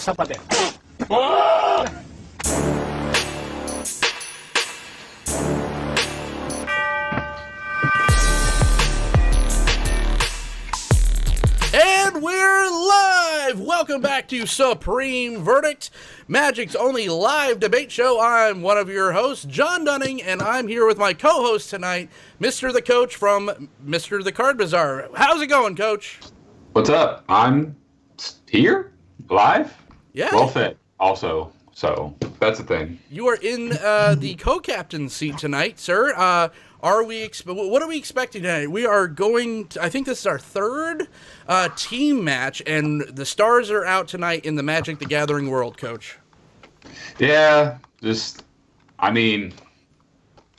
zapatero. And we're live! Welcome back to Supreme Verdict, Magic's only live debate show. I'm one of your hosts, Jon Dunning, and I'm here with my co-host tonight, Mr. the Coach from Mr. the Card Bazaar. How's it going, Coach? What's up? I'm here, live, Yeah. well fed also, so that's the thing. You are in the co-captain seat tonight, sir. What are we expecting tonight? We are going to, I think this is our third team match, and the stars are out tonight in the Magic the Gathering world, Coach. Yeah,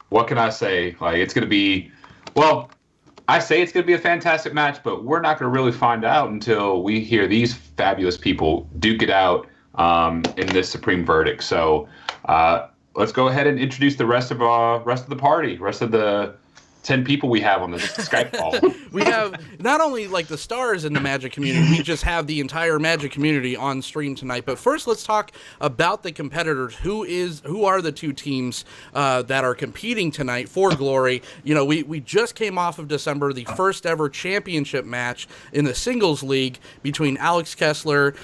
what can I say? Like, it's going to be, well, I say it's going to be a fantastic match, but we're not going to really find out until we hear these fabulous people duke it out in this Supreme Verdict. So, let's go ahead and introduce the rest of the party, rest of the 10 people we have on the Skype call. We have not only like the stars in the Magic community, we just have the entire Magic community on stream tonight. But first, let's talk about the competitors. Who are the two teams that are competing tonight for glory? You know, we just came off of December, the first ever championship match in the singles league between Alex Kessler,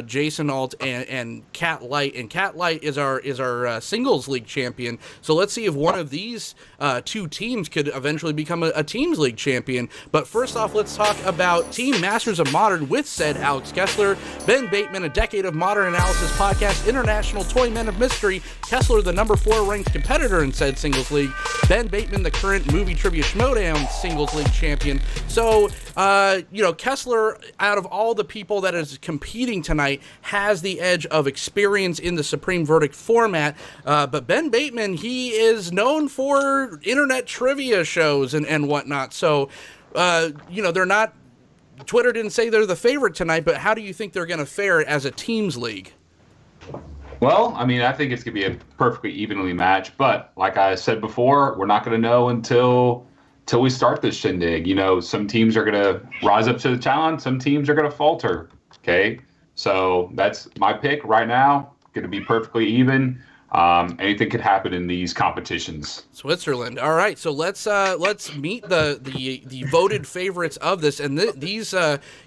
Jason Alt, and Cat Light. And Cat Light is our singles league champion. So let's see if one of these two teams could eventually become a teams league champion. But first off, let's talk about Team Masters of Modern with said Alex Kessler, Ben Bateman, a decade of modern analysis podcast, international toy men of mystery, Kessler, the number 4 ranked competitor in said singles league, Ben Bateman, the current movie trivia Schmodown singles league champion. So, Kessler, out of all the people that is competing tonight, has the edge of experience in the Supreme Verdict format. But Ben Bateman, he is known for internet trivia shows and whatnot. So, they're not, Twitter didn't say they're the favorite tonight, but how do you think they're going to fare as a teams league? Well, I think it's going to be a perfectly evenly matched, but like I said before, we're not going to know until we start this shindig. You know, some teams are going to rise up to the challenge, some teams are going to falter, okay? So that's my pick right now, going to be perfectly even. Anything could happen in these competitions. Switzerland. All right, so let's meet the voted favorites of this, and these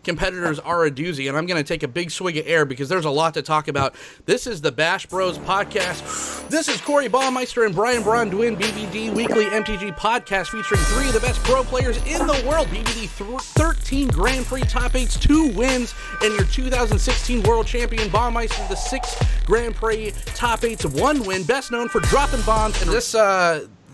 competitors are a doozy. And I'm going to take a big swig of air because there's a lot to talk about. This is the Bash Bros podcast. This is Corey Baumeister and Brian Braun-Duin, BBD weekly MTG podcast featuring 3 of the best pro players in the world. BBD 13 Grand Prix top 8s, 2 wins, and your 2016 world champion Baumeister, the 6 Grand Prix top 8s, 1 win, best known for dropping bombs. And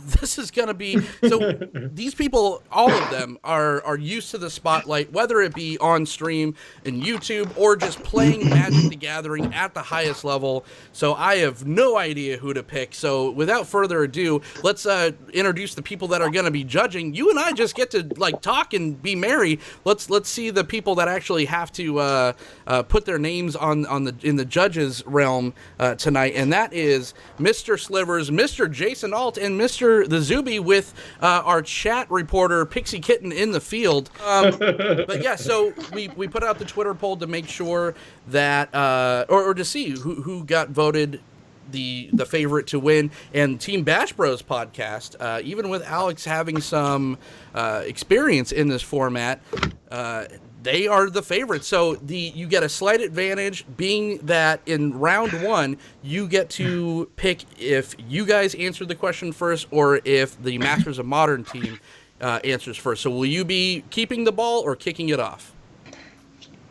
this is going to be, so these people, all of them are used to the spotlight, whether it be on stream and YouTube or just playing Magic the Gathering at the highest level. So I have no idea who to pick. So without further ado, let's introduce the people that are going to be judging. You and I just get to talk and be merry. Let's see the people that actually have to put their names in the judges realm tonight, and that is Mr. Slivers, Mr. Jason Alt, and Mr. the Zuby with our chat reporter Pixie Kitten in the field. But yeah, so we put out the Twitter poll to make sure that or to see who got voted the favorite to win. And Team Bash Bros podcast, even with Alex having some experience in this format, they are the favorites. So you get a slight advantage, being that in round 1, you get to pick if you guys answer the question first or if the Masters of Modern team answers first. So will you be keeping the ball or kicking it off?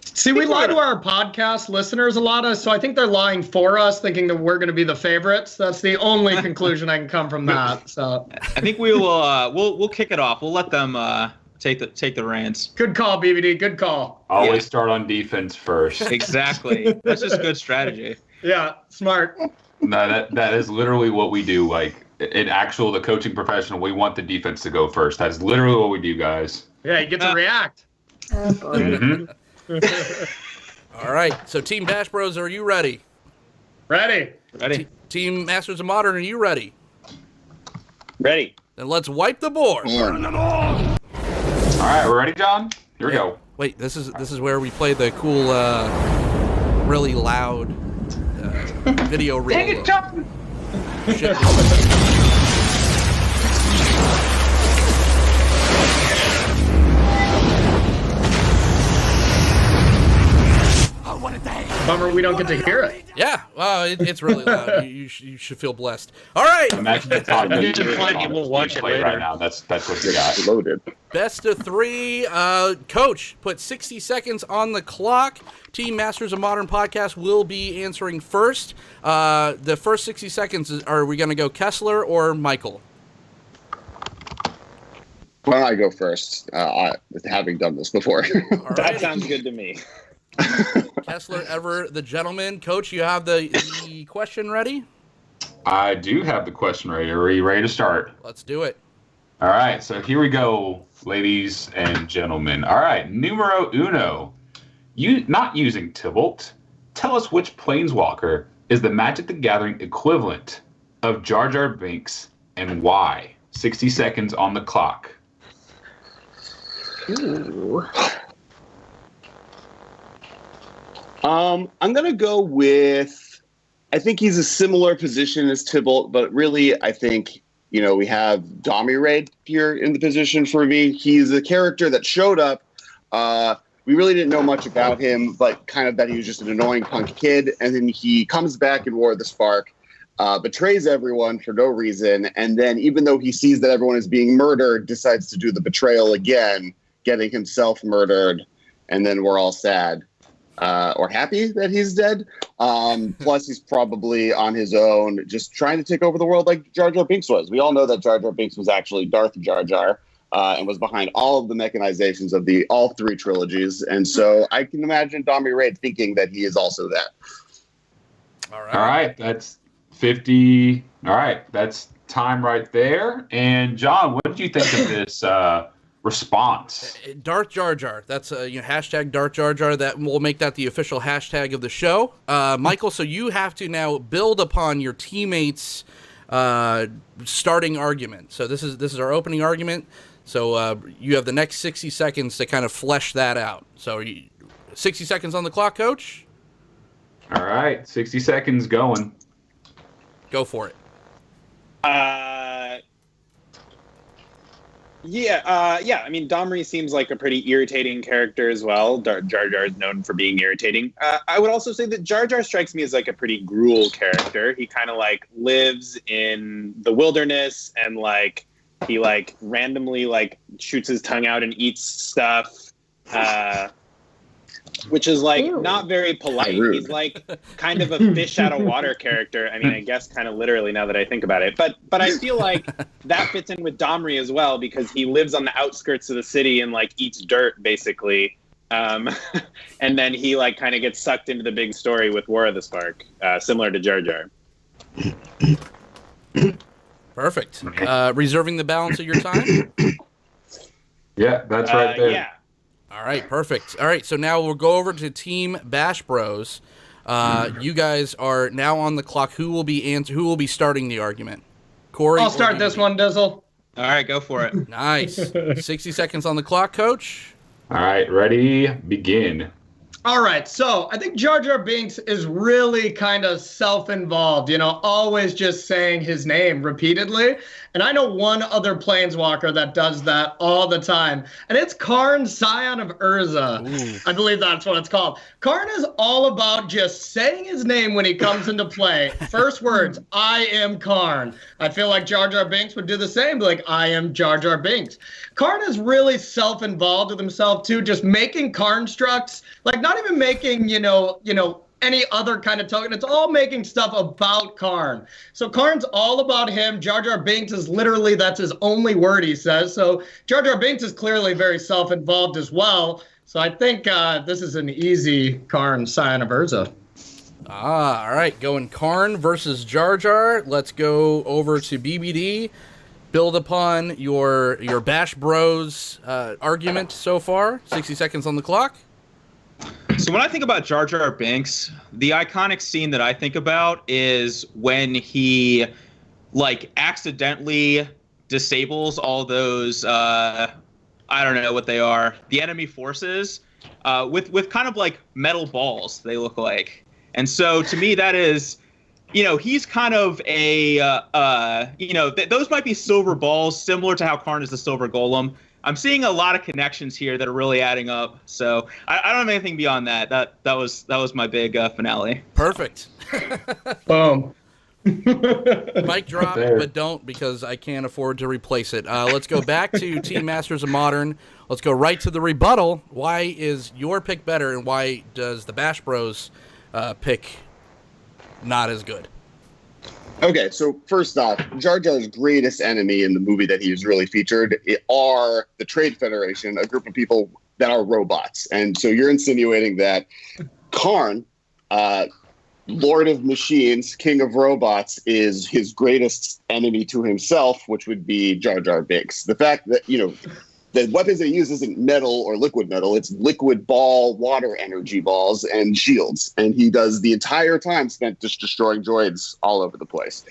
See, we lie to our podcast listeners a lot, so I think they're lying for us, thinking that we're going to be the favorites. That's the only conclusion I can come from that. So I think we will. We'll kick it off. We'll let them take the reins. Good call, BBD. Good call. Always start on defense first. Exactly. That's just good strategy. Yeah, smart. No, that is literally what we do. Like in the coaching professional, we want the defense to go first. That's literally what we do, guys. Yeah, you get to react. Mm-hmm. All right, so Team Bash Bros, are you ready? Ready. Team Masters of Modern, are you ready? Ready. Then let's wipe the board. All right, we're ready, John? Here we go. Wait, this is where we play the cool really loud video reel. Dang it, John! Shit. Bummer we don't get to hear it. Yeah, well, it's really loud. You should feel blessed. All right. Imagine the top You should find it. We'll watch it play later. right now. That's what you got. Loaded. Best of 3. Coach, put 60 seconds on the clock. Team Masters of Modern Podcast will be answering first. The first 60 seconds, are we going to go Kessler or Michael? Why don't I go first, having done this before? All right. That sounds good to me. Kessler, ever the gentleman. Coach, you have the question ready? I do have the question ready. Are you ready to start? Let's do it. All right, so here we go, ladies and gentlemen. All right, numero uno. Not using Tybalt, tell us which Planeswalker is the Magic the Gathering equivalent of Jar Jar Binks and why? 60 seconds on the clock. Ooh. I'm going to go with, I think he's a similar position as Tybalt, but really I think, we have Domi here in the position for me. He's a character that showed up. We really didn't know much about him, but kind of that he was just an annoying punk kid. And then he comes back in War of the Spark, betrays everyone for no reason. And then even though he sees that everyone is being murdered, decides to do the betrayal again, getting himself murdered. And then we're all sad. Or happy that he's dead. Plus, he's probably on his own, just trying to take over the world like Jar Jar Binks was. We all know that Jar Jar Binks was actually Darth Jar Jar and was behind all of the mechanizations of all 3 trilogies. And so I can imagine Domi Raid thinking that he is also that. All right. All right, that's 50. All right, that's time right there. And John, what did you think of this response? Darth Jar Jar. That's hashtag Darth Jar Jar. That we'll make that the official hashtag of the show. Michael, so you have to now build upon your teammates' starting argument. So this is our opening argument. So you have the next 60 seconds to kind of flesh that out. So 60 seconds on the clock, Coach. All right, 60 seconds going. Go for it. Yeah. I mean, Domri seems like a pretty irritating character as well. Jar Jar is known for being irritating. I would also say that Jar Jar strikes me as like a pretty gruel character. He kind of like lives in the wilderness and like he like randomly like shoots his tongue out and eats stuff, which is like not very polite. He's like kind of a fish out of water character. I mean, I guess kind of literally now that I think about it. But I feel like that fits in with Domri as well because he lives on the outskirts of the city and like eats dirt basically. And then he like kind of gets sucked into the big story with War of the Spark, similar to Jar Jar. Perfect. Reserving the balance of your time? Yeah, that's right there. Yeah. All right, perfect. All right, so now we'll go over to Team Bash Bros. You guys are now on the clock. Who will be starting the argument? Corey? I'll start this one, Dizzle. All right, go for it. Nice. 60 seconds on the clock, Coach. All right, ready, begin. All right, so I think Jar Jar Binks is really kind of self-involved, always just saying his name repeatedly. And I know one other Planeswalker that does that all the time, and it's Karn, Scion of Urza. Ooh. I believe that's what it's called. Karn is all about just saying his name when he comes into play. First words, I am Karn. I feel like Jar Jar Binks would do the same, like, I am Jar Jar Binks. Karn is really self-involved with himself, too, just making Karn structs, like, not even making, any other kind of token. It's all making stuff about Karn. So Karn's all about him. Jar Jar Binks is literally, that's his only word he says. So Jar Jar Binks is clearly very self-involved as well. So I think this is an easy Karn, Scion of Urza. All right. Going Karn versus Jar Jar. Let's go over to BBD. Build upon your Bash Bros argument so far. 60 seconds on the clock. So when I think about Jar Jar Binks, the iconic scene that I think about is when he, like, accidentally disables all those I don't know what they are. The enemy forces, with kind of like metal balls. They look like, and so to me that is, he's kind of a, those might be silver balls, similar to how Karn is the silver golem. I'm seeing a lot of connections here that are really adding up. So I don't have anything beyond that. That was my big finale. Perfect. Boom. Mic drop, but don't, because I can't afford to replace it. Let's go back to Team Masters of Modern. Let's go right to the rebuttal. Why is your pick better, and why does the Bash Bros pick not as good? Okay, so first off, Jar Jar's greatest enemy in the movie that he's really featured are the Trade Federation, a group of people that are robots. And so you're insinuating that Karn, Lord of Machines, King of Robots, is his greatest enemy to himself, which would be Jar Jar Binks. The fact that, the weapons they use isn't metal or liquid metal. It's liquid ball, water energy balls, and shields. And he does the entire time spent just destroying droids all over the place.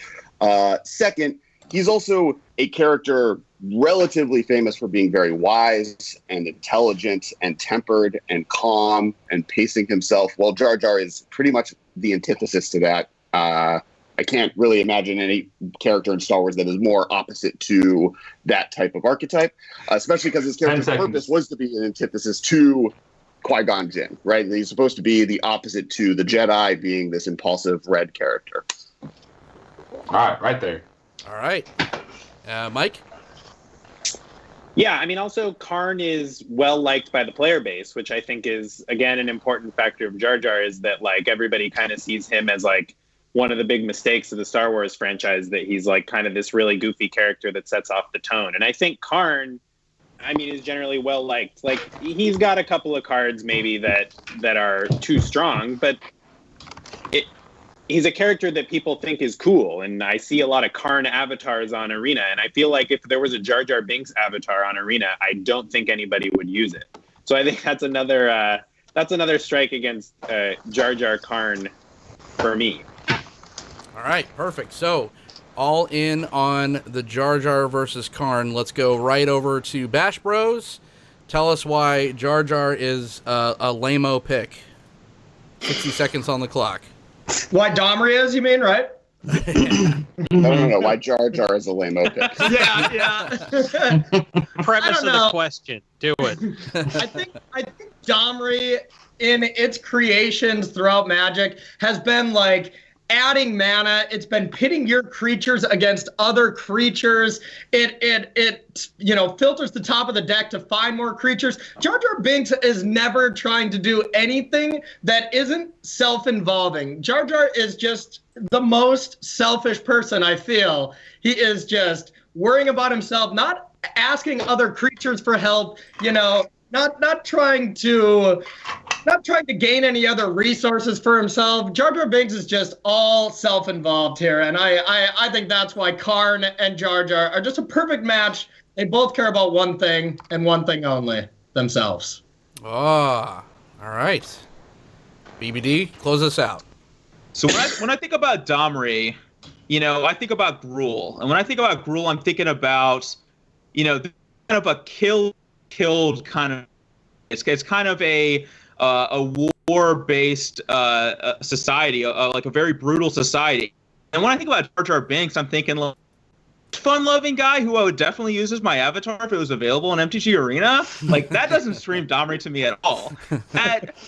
Second, he's also a character relatively famous for being very wise and intelligent and tempered and calm and pacing himself, while Jar Jar is pretty much the antithesis to that. I can't really imagine any character in Star Wars that is more opposite to that type of archetype, especially because his character's purpose was to be an antithesis to Qui-Gon Jinn, right? He's supposed to be the opposite to the Jedi, being this impulsive red character. All right, right there. All right. Mike? Yeah, I mean, also Karn is well liked by the player base, which I think is, again, an important factor of Jar Jar, is that like everybody kind of sees him as like one of the big mistakes of the Star Wars franchise, that he's like kind of this really goofy character that sets off the tone. And I think Karn, I mean, is generally well liked. Like, he's got a couple of cards maybe that are too strong, but he's a character that people think is cool. And I see a lot of Karn avatars on Arena, and I feel like if there was a Jar Jar Binks avatar on Arena, I don't think anybody would use it. So I think that's another strike against Jar Jar Karn for me. All right, perfect. So, all in on the Jar Jar versus Karn. Let's go right over to Bash Bros. Tell us why Jar Jar is a lame-o pick. 60 seconds on the clock. Why Domri is, you mean, right? No. Why Jar Jar is a lame-o pick. Yeah. Premise of the question. Do it. I think Domri, in its creations throughout Magic, has been like adding mana. It's been pitting your creatures against other creatures. It filters the top of the deck to find more creatures. Jar Jar Binks is never trying to do anything that isn't self-involving. Jar Jar is just the most selfish person, I feel. He is just worrying about himself, not asking other creatures for help, not trying to gain any other resources for himself. Jar Jar Binks is just all self-involved here, and I think that's why Karn and Jar Jar are just a perfect match. They both care about one thing and one thing only, themselves. All right. BBD, close us out. So when I think about Domri, I think about Gruul, and when I think about Gruul, I'm thinking about, kind of a killed kind of. It's kind of a war-based society, like a very brutal society. And when I think about Jar Jar Binks, I'm thinking like fun-loving guy who I would definitely use as my avatar if it was available in MTG Arena. Like, that doesn't scream Domri to me at all.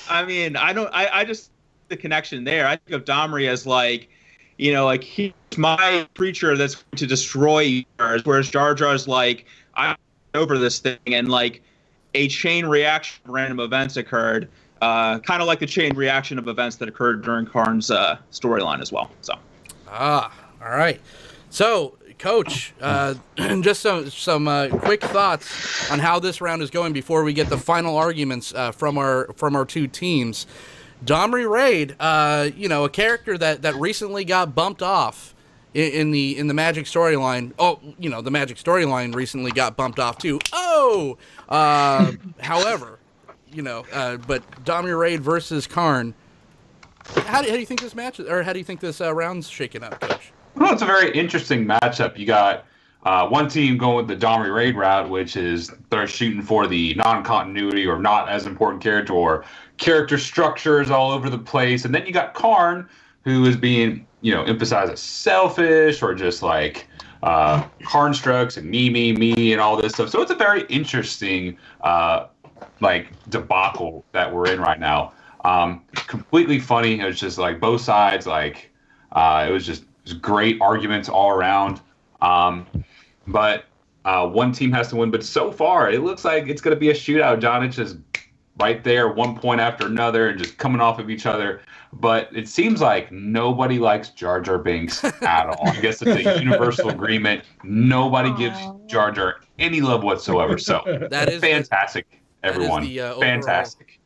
I just the connection there. I think of Domri as like, he's my creature that's going to destroy you, whereas Jar Jar's like, I'm over this thing, and like a chain reaction of random events occurred, kind of like the chain reaction of events that occurred during Karn's storyline as well. So, all right. So, Coach, just some quick thoughts on how this round is going before we get the final arguments from our two teams. Domri Raid, a character that recently got bumped off in the Magic storyline. Oh, the Magic storyline recently got bumped off too. However, but Domri Raid versus Karn. How do you think this match, or how do you think this round's shaking up, Coach? Well, it's a very interesting matchup. You got one team going with the Domri Raid route, which is they're shooting for the non-continuity or not as important character or character structures all over the place. And then you got Karn, who is being, emphasized as selfish or just like Karn strokes and me, and all this stuff. So it's a very interesting debacle that we're in right now. Completely funny. It was just like both sides, it was great arguments all around. But one team has to win. But so far, it looks like it's going to be a shootout. John, it's just right there, 1 point after another, and just coming off of each other. But it seems like nobody likes Jar Jar Binks at all. I guess it's a universal agreement. Nobody gives Jar Jar any love whatsoever. So that is fantastic, everyone. That is the, fantastic.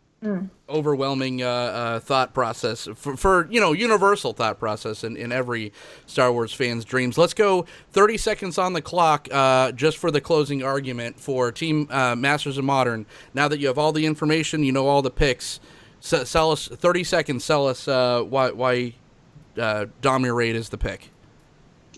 Overwhelming thought process for universal thought process in every Star Wars fan's dreams. Let's go 30 seconds on the clock just for the closing argument for Team Masters of Modern. Now that you have all the information, all the picks, sell us 30 seconds. Sell us why Domri Raid is the pick.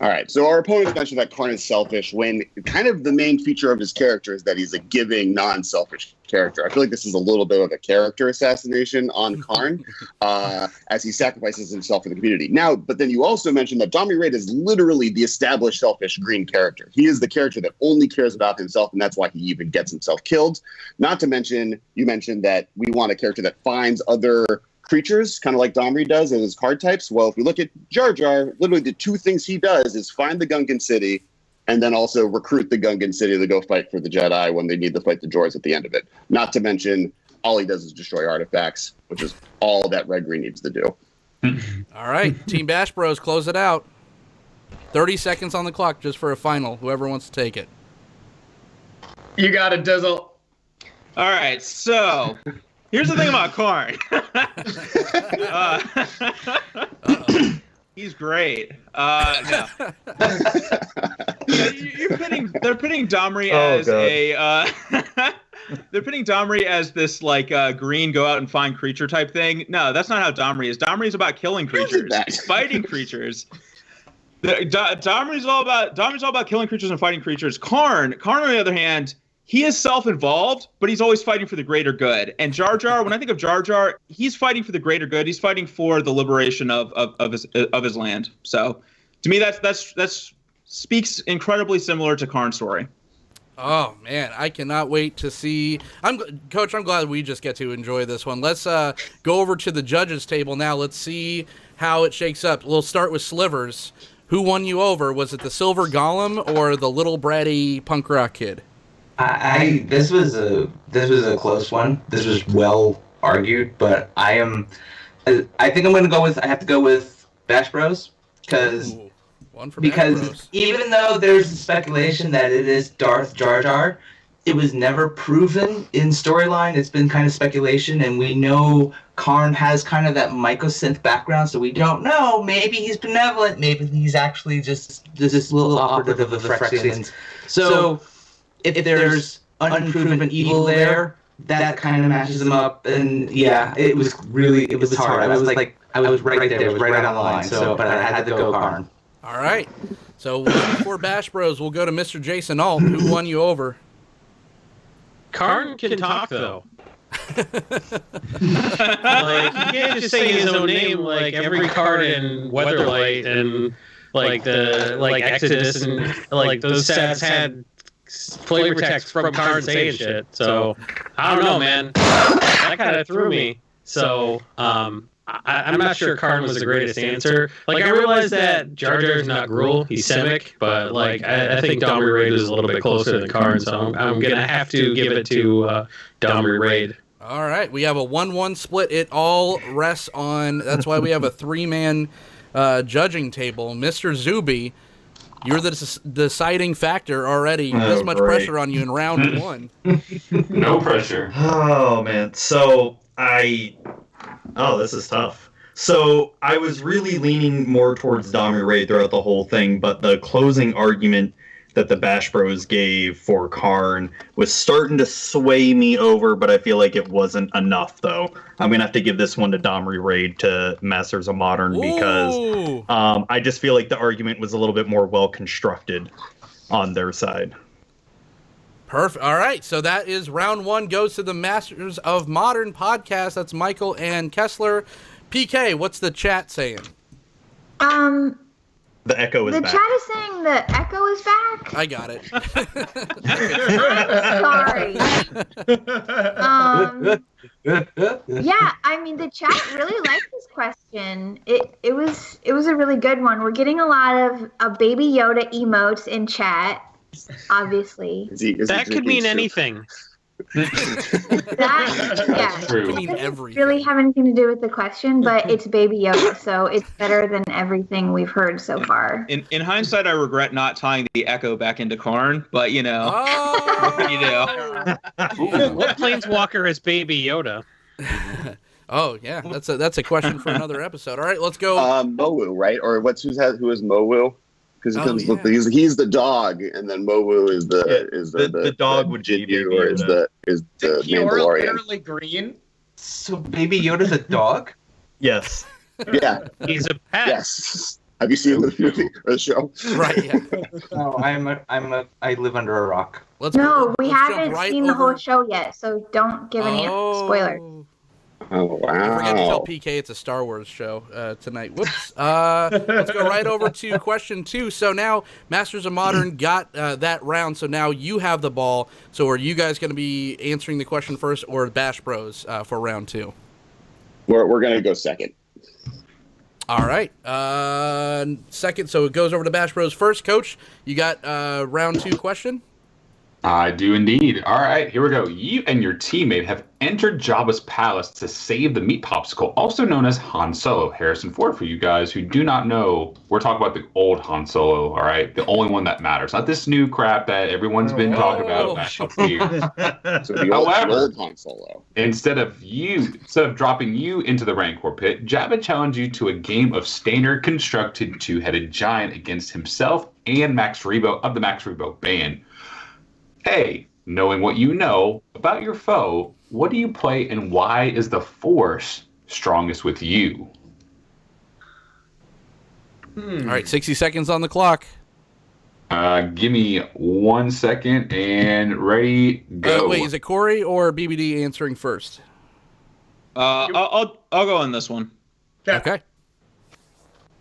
All right, so our opponents mentioned that Karn is selfish when kind of the main feature of his character is that he's a giving, non-selfish character. I feel like this is a little bit of a character assassination on Karn as he sacrifices himself for the community. Now, but then you also mentioned that Domri Raid is literally the established selfish green character. He is the character that only cares about himself, and that's why he even gets himself killed. Not to mention, you mentioned that we want a character that finds other creatures, kind of like Domri does in his card types. Well, if we look at Jar Jar, literally the two things he does is find the Gungan City and then also recruit the Gungan City to go fight for the Jedi when they need to fight the droids at the end of it. Not to mention, all he does is destroy artifacts, which is all that Red Green needs to do. All right, Team Bash Bros, close it out. 30 seconds on the clock just for a final. Whoever wants to take it. You got it, Dizzle. All right, so here's the thing about Karn. He's great. No. They're putting Domri as they're putting Domri as this green go out and find creature type thing. No, that's not how Domri is. Domri is about killing creatures, fighting creatures. Domri's all about killing creatures and fighting creatures. Karn on the other hand, he is self-involved, but he's always fighting for the greater good. And Jar Jar, when I think of Jar Jar, he's fighting for the greater good. He's fighting for the liberation of his land. So, to me, that's speaks incredibly similar to Karn's story. Oh man, I cannot wait to see. Coach, I'm glad we just get to enjoy this one. Let's go over to the judges' table now. Let's see how it shakes up. We'll start with Slivers. Who won you over? Was it the Silver Golem or the little bratty punk rock kid? This was a close one. This was well argued, but I think I'm going to go with. I have to go with Bash Bros because even though there's speculation that it is Darth Jar Jar, it was never proven in storyline. It's been kind of speculation, and we know Karn has kind of that mycosynth background, so we don't know. Maybe he's benevolent. Maybe he's actually just this little operative of the Phyrexians. So if there's unproven evil there, that kind of matches them up. And yeah, it was hard. I was right there. It was right on the line. So, but I had to go Karn. All right. So before Bash Bros, we'll go to Mr. Jason Alt. Who won you over? Karn can talk though. He can't just say his own name. Like every card in Weatherlight and the Exodus and those sets had flavor text from Karn saying shit. So I don't know, man. That kind of threw me. So I'm not sure Karn was the greatest answer. I realized that Jar Jar is not Gruul, he's Semic, but I think Domri Raid is a little bit closer than Karn, so I'm gonna have to give it to Domri Raid. All right, we have a 1-1 split. It all rests on. That's why we have a 3-man judging table. Mr. Zuby, you're the deciding factor already. This much pressure on you in round 1. No pressure. Oh, man. So, this is tough. So, I was really leaning more towards Domri Raid throughout the whole thing, but the closing argument that the Bash Bros gave for Karn was starting to sway me over, but I feel like it wasn't enough, though. I'm going to have to give this one to Domri Raid to Masters of Modern because I just feel like the argument was a little bit more well-constructed. on their side. Perfect. All right. So that is round one goes to the Masters of Modern podcast. That's Michael and Kessler. PK, what's the chat saying? The echo is the back. chat is saying the echo is back. I got it. Sorry. Yeah, I mean the chat really liked this question. It was a really good one. We're getting a lot of Baby Yoda emotes in chat. Obviously, that could mean anything. That true. It mean everything. Really have anything to do with the question, but it's Baby Yoda, so it's better than everything we've heard so far. In hindsight, I regret not tying the echo back into Karn, but you know, what can you do? What planeswalker is Baby Yoda? Oh yeah, that's a question for another episode. All right, let's go. Mowu, right? Or who is Mowu? Because he's the dog, and then Mowu is the dog would be Jinyu, or is the Mandalorian. Literally green. So Baby Yoda's a dog? Yes. Yeah. He's a pet. Yes. Have you seen the movie or the show? Right. Yeah. No, I live under a rock. We haven't seen the whole show yet, so don't give any spoilers. Oh, wow. I forgot to tell PK it's a Star Wars show tonight. Whoops. Let's go right over to question 2. So now Masters of Modern got that round, so now you have the ball. So are you guys going to be answering the question first, or Bash Bros for round 2? We're going to go second. All right. Second, so it goes over to Bash Bros first. Coach, you got round 2 question? I do indeed. All right, here we go. You and your teammate have entered Jabba's palace to save the meat popsicle, also known as Han Solo. Harrison Ford, for you guys who do not know, we're talking about the old Han Solo, all right? The only one that matters. Not this new crap that everyone's been talking about last couple years. So the old Han Solo. Instead of dropping you into the Rancor pit, Jabba challenged you to a game of standard constructed two-headed giant against himself and Max Rebo of the Max Rebo band. Hey, knowing what you know about your foe, what do you play and why is the Force strongest with you? All right, 60 seconds on the clock. Give me 1 second and ready, go. Wait, is it Corey or BBD answering first? I'll go on this one. Okay.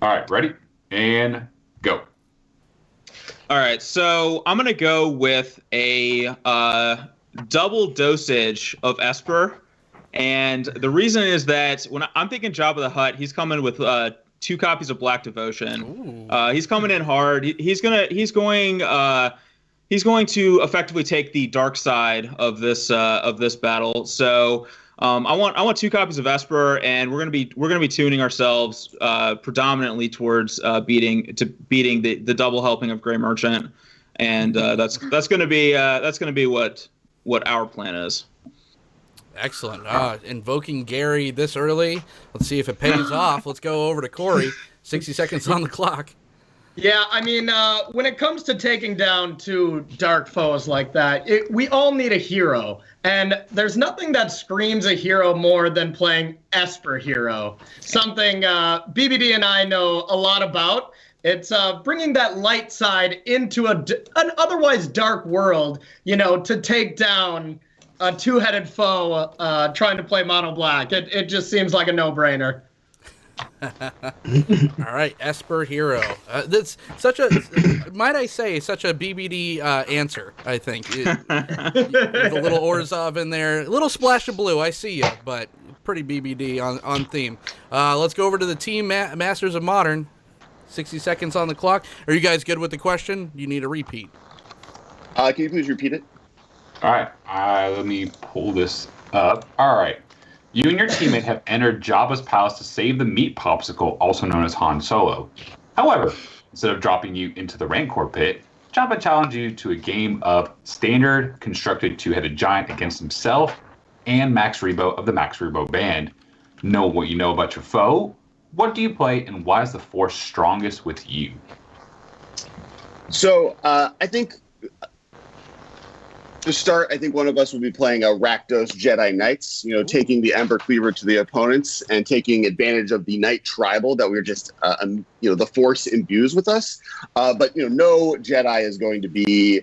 All right, ready and go. All right, so I'm gonna go with a double dosage of Esper, and the reason is that when I'm thinking Jabba the Hutt, he's coming with 2 copies of Black Devotion. He's coming in hard. He's going to effectively take the dark side of this battle. So I want 2 copies of Esper, and we're gonna be tuning ourselves predominantly towards beating the double helping of Grey Merchant, and that's gonna be what our plan is. Excellent. Invoking Gary this early. Let's see if it pays off. Let's go over to Corey. 60 seconds on the clock. Yeah, I mean, when it comes to taking down 2 dark foes like that, we all need a hero. And there's nothing that screams a hero more than playing Esper Hero. Something BBD and I know a lot about. It's bringing that light side into an otherwise dark world, to take down a 2-headed foe trying to play mono black. It just seems like a no-brainer. All right, Esper Hero. That's such a, might I say, such a BBD answer, I think. With a little Orzhov in there. A little splash of blue, I see you, but pretty BBD on theme. Let's go over to the team Masters of Modern. 60 seconds on the clock. Are you guys good with the question? You need a repeat. Can you please repeat it? All right, let me pull this up. All right. You and your teammate have entered Jabba's palace to save the meat popsicle, also known as Han Solo. However, instead of dropping you into the Rancor pit, Jabba challenged you to a game of standard constructed 2-headed giant against himself and Max Rebo of the Max Rebo band. Know what you know about your foe, what do you play, and why is the Force strongest with you? So I think To start, I think one of us will be playing a Rakdos Jedi Knights, taking the Ember Cleaver to the opponents and taking advantage of the Knight Tribal that we're just, the Force imbues with us. But no Jedi is going to be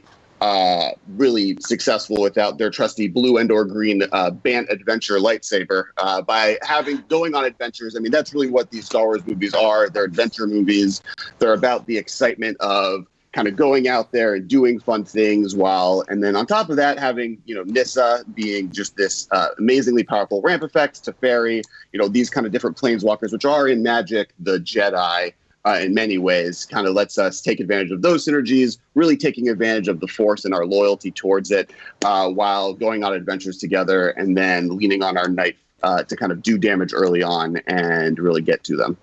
really successful without their trusty blue and or green Bant Adventure lightsaber. By going on adventures, I mean, that's really what these Star Wars movies are. They're adventure movies. They're about the excitement of kind of going out there and doing fun things and then on top of that, having, Nissa being just this amazingly powerful ramp effect, Teferi, these kind of different planeswalkers, which are in Magic, the Jedi, in many ways, kind of lets us take advantage of those synergies, really taking advantage of the Force and our loyalty towards it while going on adventures together and then leaning on our Knight to kind of do damage early on and really get to them.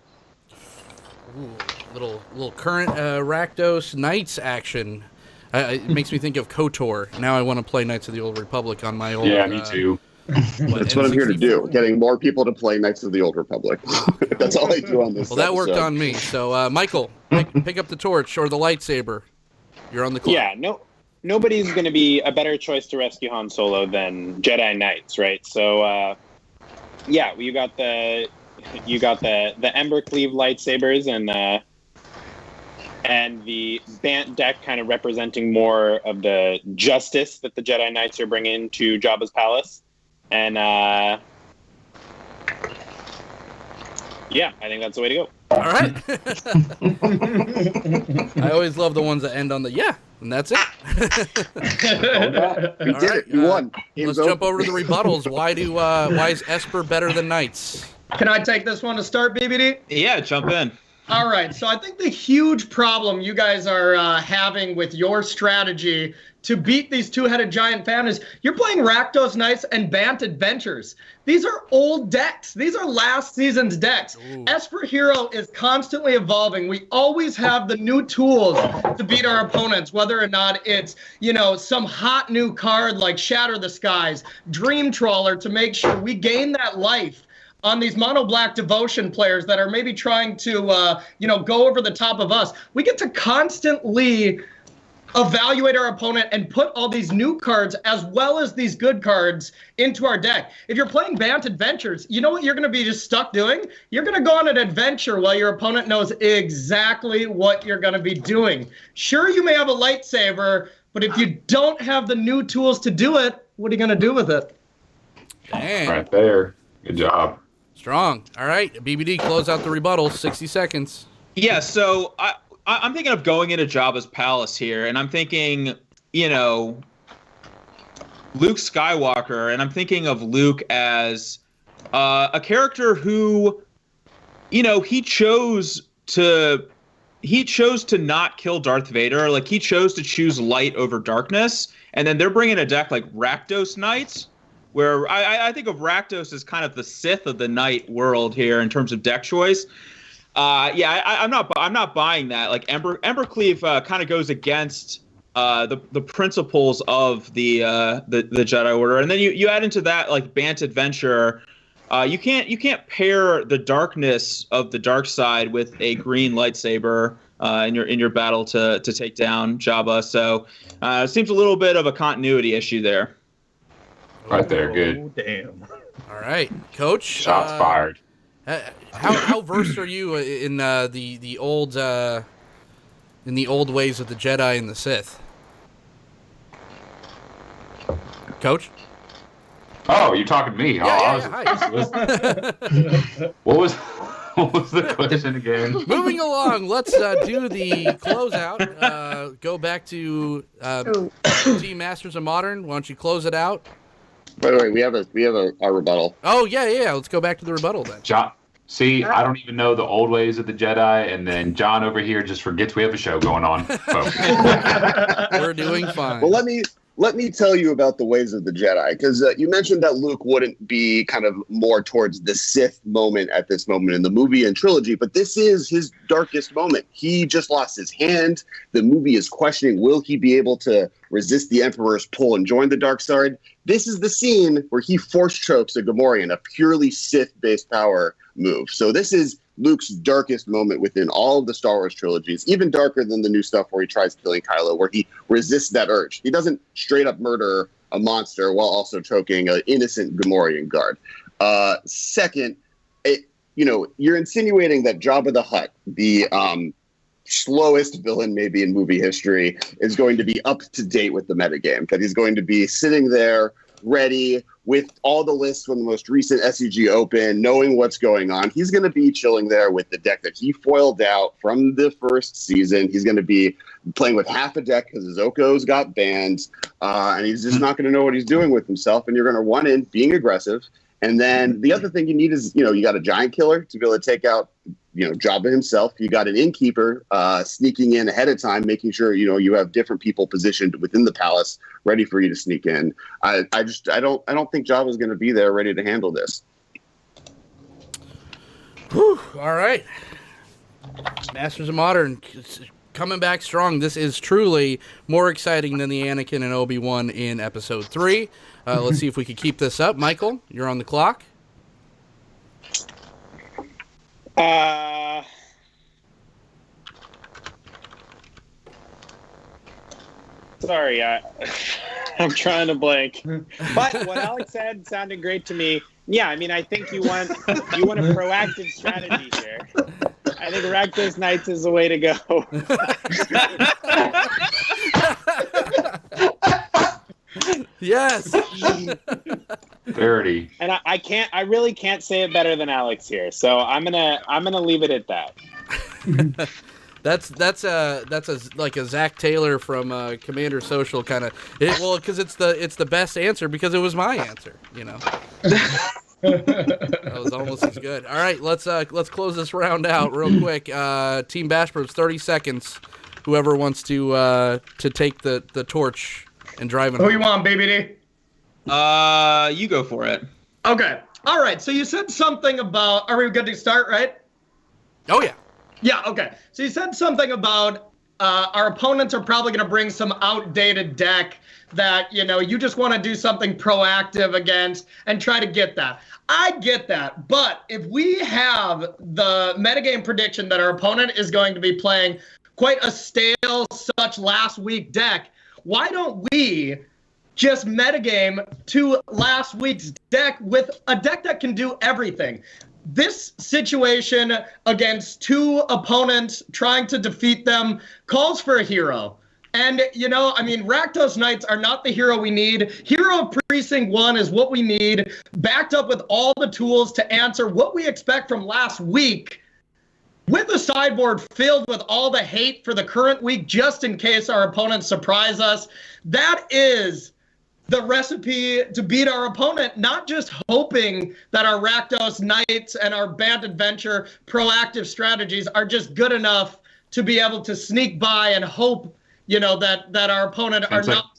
Ooh. Little current Rakdos Knights action. It makes me think of KOTOR. Now I want to play Knights of the Old Republic on my old. Yeah, me too. That's what I'm here to do. Getting more people to play Knights of the Old Republic. That's all I do on this. Well, that worked on me. So, Michael, pick up the torch or the lightsaber. You're on the clock. Yeah, nobody's going to be a better choice to rescue Han Solo than Jedi Knights, right? So, you got the Ember Cleave lightsabers and the Bant deck kind of representing more of the justice that the Jedi Knights are bringing to Jabba's palace. And, I think that's the way to go. All right. I always love the ones that end on the and that's it. We did it. We won. Let's jump over to the rebuttals. Why is Esper better than Knights? Can I take this one to start, BBD? Yeah, jump in. All right, so I think the huge problem you guys are having with your strategy to beat these two-headed giant families, you're playing Rakdos Knights and Bant Adventures. These are old decks. These are last season's decks. Ooh. Esper Hero is constantly evolving. We always have the new tools to beat our opponents, whether or not it's, some hot new card like Shatter the Skies, Dream Trawler, to make sure we gain that life on these mono black devotion players that are maybe trying to, go over the top of us. We get to constantly evaluate our opponent and put all these new cards as well as these good cards into our deck. If you're playing Bant Adventures, you know what you're going to be just stuck doing? You're going to go on an adventure while your opponent knows exactly what you're going to be doing. Sure, you may have a lightsaber, but if you don't have the new tools to do it, what are you going to do with it? Dang. Right there. Good job. Strong. All right, BBD, close out the rebuttal. 60 seconds. Yeah, so I'm thinking of going into Jabba's palace here, and I'm thinking, Luke Skywalker, and I'm thinking of Luke as a character who, he chose to not kill Darth Vader. Like, he chose to choose light over darkness, and then they're bringing a deck like Rakdos Knights, where I think of Rakdos as kind of the Sith of the Knight world here in terms of deck choice. I'm not buying that. Like Ember Cleave kind of goes against the principles of the Jedi Order, and then you add into that like Bant Adventure. You can't pair the darkness of the dark side with a green lightsaber in your battle to take down Jabba. So it seems a little bit of a continuity issue there. Right there, good. Oh, damn. All right, Coach. Shots fired. How versed are you in the old ways of the Jedi and the Sith, Coach? Oh, you're talking to me. Hi. What was the question again? Moving along, let's do the closeout. Go back to Team Masters of Modern. Why don't you close it out? Wait, we have our rebuttal. Oh, yeah. Let's go back to the rebuttal then. John, see, I don't even know the old ways of the Jedi, and then John over here just forgets we have a show going on. We're doing fine. Well, let me tell you about the ways of the Jedi, because you mentioned that Luke wouldn't be kind of more towards the Sith moment at this moment in the movie and trilogy, but this is his darkest moment. He just lost his hand. The movie is questioning, will he be able to resist the Emperor's pull and join the dark side? This is the scene where he force chokes a Gamorrean, a purely Sith-based power move. So this is Luke's darkest moment within all of the Star Wars trilogies, even darker than the new stuff where he tries killing Kylo, where he resists that urge. He doesn't straight up murder a monster while also choking an innocent Gamorrean guard. Second, you're insinuating that Jabba the Hutt, the slowest villain maybe in movie history, is going to be up to date with the metagame, that he's going to be sitting there ready with all the lists from the most recent SEG Open, knowing what's going on. He's going to be chilling there with the deck that he foiled out from the first season. He's going to be playing with half a deck because his Oko's got banned, and he's just not going to know what he's doing with himself, and you're going to run in being aggressive. And then the other thing you need is, you got a giant killer to be able to take out, Jabba himself. You got an innkeeper sneaking in ahead of time, making sure, you have different people positioned within the palace ready for you to sneak in. I don't think Jabba's going to be there ready to handle this. Whew, all right. Masters of Modern coming back strong. This is truly more exciting than the Anakin and Obi-Wan in episode 3. Let's see if we can keep this up. Michael, you're on the clock. Sorry, I'm trying to blank. But what Alex said sounded great to me. Yeah, I mean, I think you want a proactive strategy here. I think Rakdos Knights is the way to go. Yes. Dirty. And I really can't say it better than Alex here. So I'm gonna leave it at that. That's like a Zach Taylor from Commander Social kind of. Well, because it's the best answer because it was my answer. That was almost as good. All right, let's close this round out real quick. Team Bash Bros, 30 seconds. Whoever wants to take the torch and drive it. Who you want, Baby D? You go for it. Okay. All right. So you said something about. Are we good to start? Right? Oh yeah. Yeah. Okay. So you said something about our opponents are probably going to bring some outdated deck that you just want to do something proactive against and try to get that. I get that, but if we have the metagame prediction that our opponent is going to be playing quite a stale such last week deck, why don't we just metagame to last week's deck with a deck that can do everything? This situation against two opponents trying to defeat them calls for a hero. And, Rakdos Knights are not the hero we need. Hero of Precinct 1 is what we need, backed up with all the tools to answer what we expect from last week, with a sideboard filled with all the hate for the current week, just in case our opponents surprise us. That is the recipe to beat our opponent, not just hoping that our Rakdos Knights and our Band Adventure proactive strategies are just good enough to be able to sneak by and hope that our opponent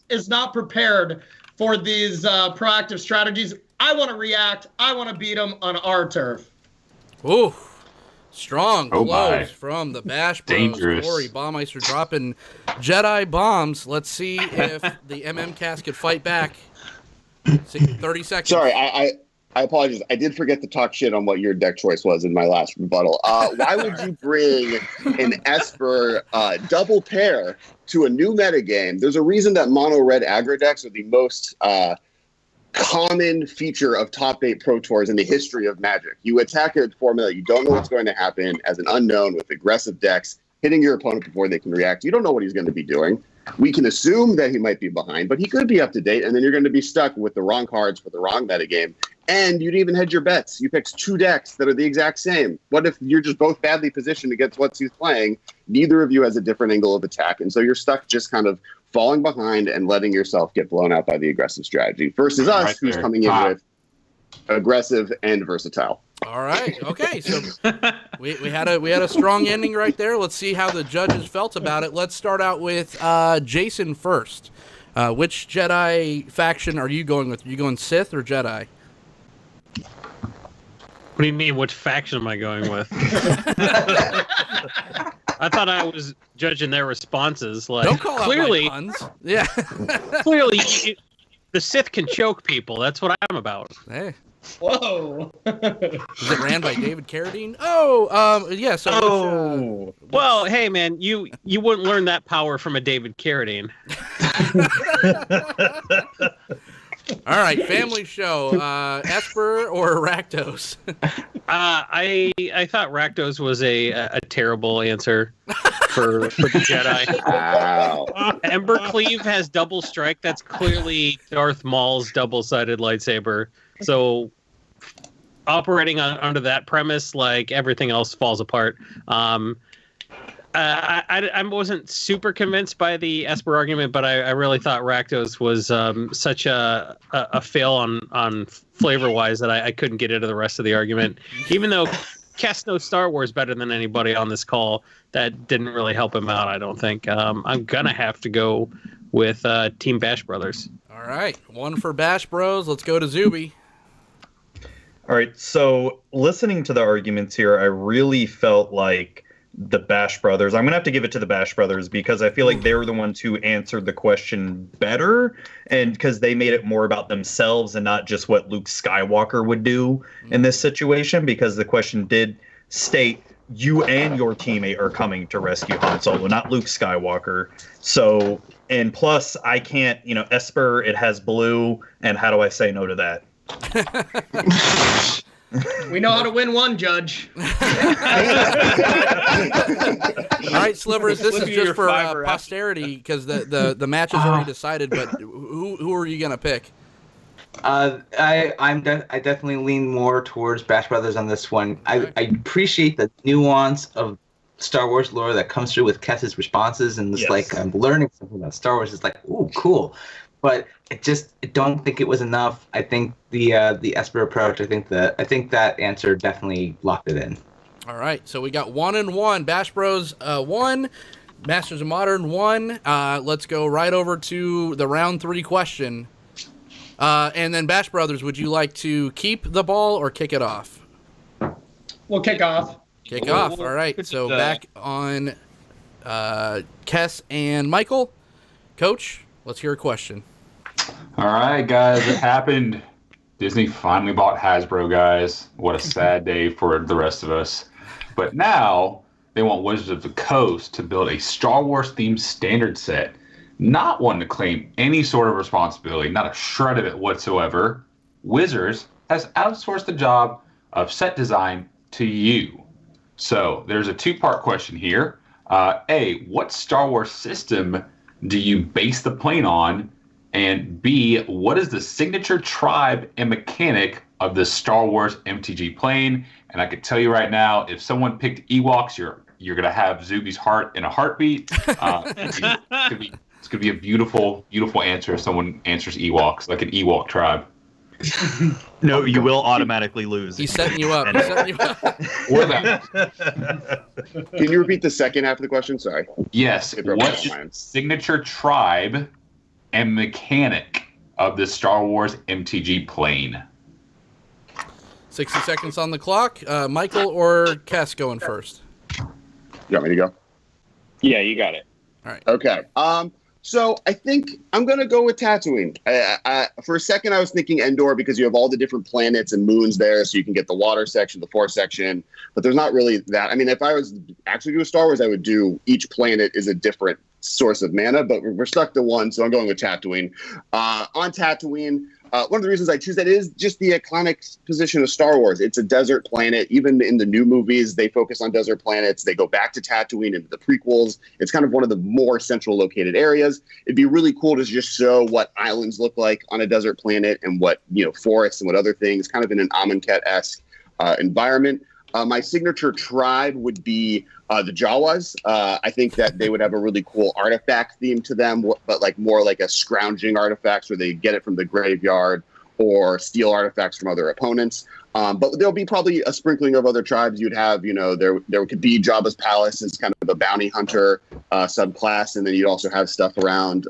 is not prepared for these proactive strategies. I want to react. I want to beat them on our turf. Ooh, strong blows from the Bash Bros. Dangerous. Corey Baumeister dropping Jedi bombs. Let's see if the MMcast could fight back. 30 seconds. Sorry, I apologize. I did forget to talk shit on what your deck choice was in my last rebuttal. Why would you bring an Esper double pair to a new metagame? There's a reason that mono red aggro decks are the most common feature of top 8 Pro Tours in the history of Magic. You attack a formula, you don't know what's going to happen as an unknown with aggressive decks, hitting your opponent before they can react. You don't know what he's going to be doing. We can assume that he might be behind, but he could be up to date, and then you're going to be stuck with the wrong cards for the wrong metagame. And you'd even hedge your bets. You picked 2 decks that are the exact same. What if you're just both badly positioned against what he's playing? Neither of you has a different angle of attack, and so you're stuck just kind of falling behind and letting yourself get blown out by the aggressive strategy. Versus us, Right who's there. coming in with aggressive and versatile. All right. Okay. So we had a strong ending right there. Let's see how the judges felt about it. Let's start out with Jason first. Which Jedi faction are you going with? Are you going Sith or Jedi? What do you mean? Which faction am I going with? I thought I was judging their responses. Like, Don't call clearly, out my puns. Yeah. clearly, the Sith can choke people. That's what I'm about. Hey. Whoa. Is it ran by David Carradine? Oh, yeah. So well, hey man, you wouldn't learn that power from a David Carradine. All right, family show. Esper or Rakdos? I thought Rakdos was a terrible answer for the Jedi. Wow. Embercleave has double strike. That's clearly Darth Maul's double-sided lightsaber. So operating under that premise, like everything else falls apart. I wasn't super convinced by the Esper argument, but I really thought Rakdos was such a fail on flavor-wise that I couldn't get into the rest of the argument. Even though Kess knows Star Wars better than anybody on this call, that didn't really help him out, I don't think. I'm going to have to go with Team Bash Brothers. All right, one for Bash Bros. Let's go to Zuby. All right, so listening to the arguments here, I really felt like the Bash Brothers. I'm going to have to give it to the Bash Brothers because I feel like they were the ones who answered the question better, and because they made it more about themselves and not just what Luke Skywalker would do in this situation, because the question did state you and your teammate are coming to rescue Han Solo, not Luke Skywalker. So, and plus I can't, Esper, it has blue, and how do I say no to that? We know how to win one, Judge. All right, Slivers, this is just for posterity because the match is already decided, but who are you going to pick? I definitely lean more towards Bash Brothers on this one. I appreciate the nuance of Star Wars lore that comes through with Kess's responses, and it's like I'm learning something about Star Wars. It's like, ooh, cool. But I don't think it was enough. I think the Esper approach. I think that answer definitely locked it in. All right, so we got 1-1. Bash Bros 1, Masters of Modern 1. Let's go right over to the round 3 question. And then Bash Brothers, would you like to keep the ball or kick it off? We'll kick off. Kick off. All right. So back on Kess and Michael. Coach, let's hear a question. All right, guys, it happened. Disney finally bought Hasbro, guys. What a sad day for the rest of us. But now they want Wizards of the Coast to build a Star Wars-themed standard set. Not one to claim any sort of responsibility, not a shred of it whatsoever. Wizards has outsourced the job of set design to you. So there's a two-part question here. A, what Star Wars system do you base the plane on? And B, what is the signature tribe and mechanic of the Star Wars MTG plane? And I can tell you right now, if someone picked Ewoks, you're gonna have Zuby's heart in a heartbeat. It's gonna be a beautiful, beautiful answer if someone answers Ewoks, like an Ewok tribe. No, you will automatically lose. He's setting you up. Or that. Can you repeat the second half of the question? Sorry. Yes. What's the signature tribe and mechanic of the Star Wars MTG plane? 60 seconds on the clock. Michael or Kess going first? You want me to go? Yeah, you got it. All right. Okay. So I think I'm going to go with Tatooine. For a second, I was thinking Endor because you have all the different planets and moons there, so you can get the water section, the force section, but there's not really that. I mean, if I was actually doing Star Wars, I would do each planet is a different source of mana, but we're stuck to one, so I'm going with Tatooine. On Tatooine, one of the reasons I choose that is just the iconic position of Star Wars. It's a desert planet. Even in the new movies, they focus on desert planets. They go back to Tatooine into the prequels. It's kind of one of the more central located areas. It'd be really cool to just show what islands look like on a desert planet and what, forests and what other things, kind of in an Amonkhet-esque environment. My signature tribe would be the Jawas. I think that they would have a really cool artifact theme to them, but more like a scrounging artifacts where they get it from the graveyard or steal artifacts from other opponents. But there'll be probably a sprinkling of other tribes. You'd have, there could be Jabba's Palace as kind of a bounty hunter subclass, and then you'd also have stuff around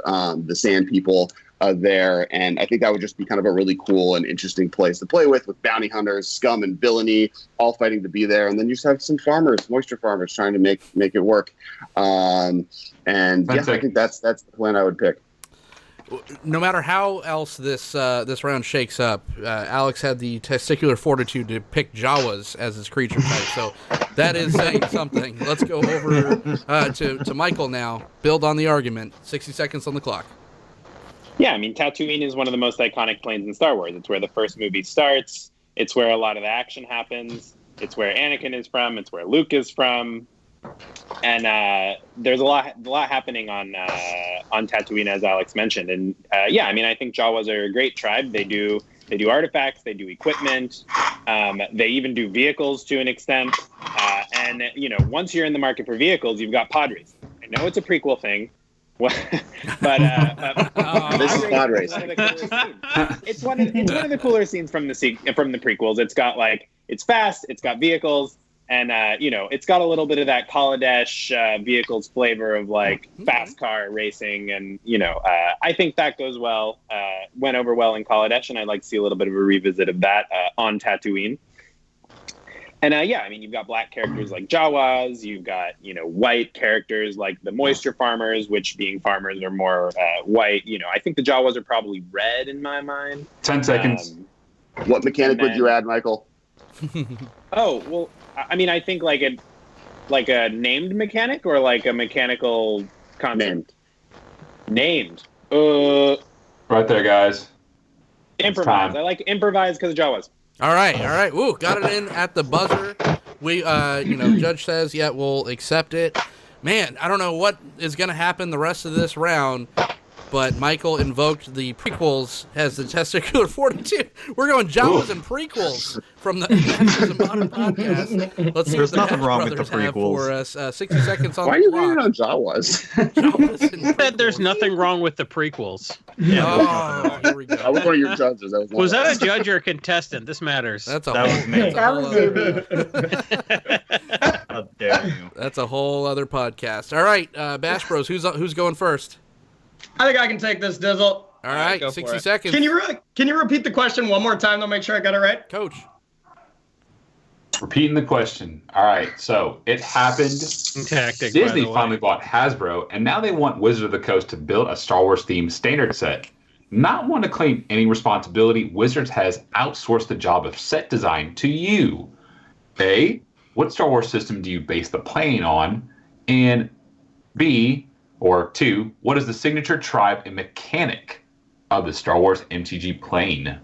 the Sand People there. And I think that would just be kind of a really cool and interesting place to play with bounty hunters, scum and villainy, all fighting to be there. And then you just have some farmers, moisture farmers, trying to make it work. I think that's the plan I would pick. no matter how else this round shakes up, Alex had the testicular fortitude to pick Jawas as his creature type, so that is saying something. Let's go over to Michael now. Build on the argument. 60 seconds on the clock. Yeah, I mean, Tatooine is one of the most iconic planes in Star Wars. It's where the first movie starts. It's where a lot of the action happens. It's where Anakin is from. It's where Luke is from. And there's a lot happening on Tatooine, as Alex mentioned. And yeah, I mean, I think Jawas are a great tribe. They do artifacts. They do equipment. They even do vehicles to an extent. And you know, once you're in the market for vehicles, you've got Pod Race. I know it's a prequel thing. but this is Pod Race. It's one of the cooler scenes from the prequels. It's got it's fast, it's got vehicles, and you know, it's got a little bit of that Kaladesh vehicles flavor of fast car racing, and you know, I think that goes well, went over well in Kaladesh, and I'd like to see a little bit of a revisit of that on Tatooine. And yeah, I mean, you've got black characters like Jawas. You've got, you know, white characters like the moisture farmers, which being farmers are more white. You know, I think the Jawas are probably red in my mind. 10 seconds. What mechanic would you add, Michael? Oh, well, I mean, I think like a named mechanic or like a mechanical concept. Named. Right there, guys. Improvise. I like improvise because of Jawas. All right. Woo, got it in at the buzzer. We, you know, judge says, yeah, we'll accept it. Man, I don't know what is going to happen the rest of this round, but Michael invoked the prequels as the testicular fortitude. We're going Jawas and prequels from the Masters of Modern podcast. Let's see There's what the nothing wrong with the brothers have prequels. for us. 60 seconds on Why are the you clock. hating on Jawas? Jawas and Said there's prequels. nothing wrong with the prequels. Oh, here we I go. was one of your judges. Was that a judge or a contestant? This matters. That's a That whole, was me. that's a That whole was other, Zuby. How dare you? that's a whole other podcast. All right, Bash Bros, who's going first? I think I can take this, Dizzle. All right, go for 60 it. seconds. Can you repeat the question one more time to make sure I got it right? Coach. Repeating the question. All right, so it happened. Tactic, by Disney the way. finally bought Hasbro, and now they want Wizard of the Coast to build a Star Wars themed standard set. Not one to claim any responsibility, Wizards has outsourced the job of set design to you. A, what Star Wars system do you base the plane on? And B, or two, what is the signature tribe and mechanic of the Star Wars MTG plane?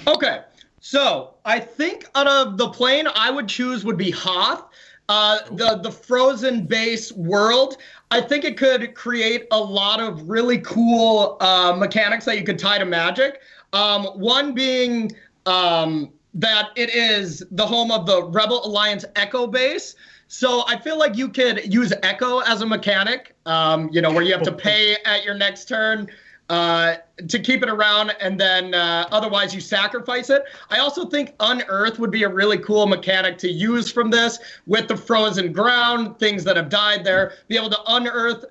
Okay, so I think out of the plane I would choose would be Hoth. The frozen base world. I think it could create a lot of really cool mechanics that you could tie to Magic. One being that it is the home of the Rebel Alliance Echo base. So I feel like you could use Echo as a mechanic, you know, where you have to pay at your next turn to keep it around, and then otherwise you sacrifice it. I also think Unearth would be a really cool mechanic to use from this with the frozen ground, things that have died there, be able to unearth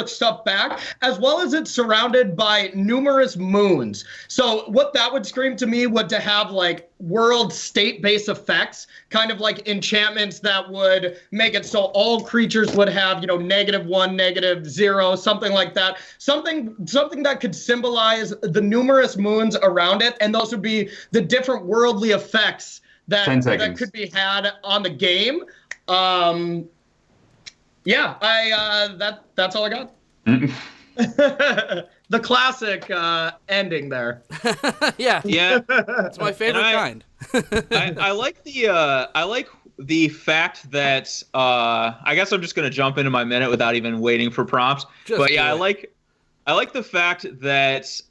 stuff back, as well as it's surrounded by numerous moons. So what that would scream to me would to have like world state-based effects, kind of like enchantments that would make it so all creatures would have, you know, -1, -0, something like that. Something that could symbolize the numerous moons around it, and those would be the different worldly effects that could be had on the game. Yeah, that's all I got. The classic ending there. Yeah, Yeah, it's my favorite kind. I like the fact that I guess I'm just gonna jump into my minute without even waiting for prompts. But yeah, I like the fact that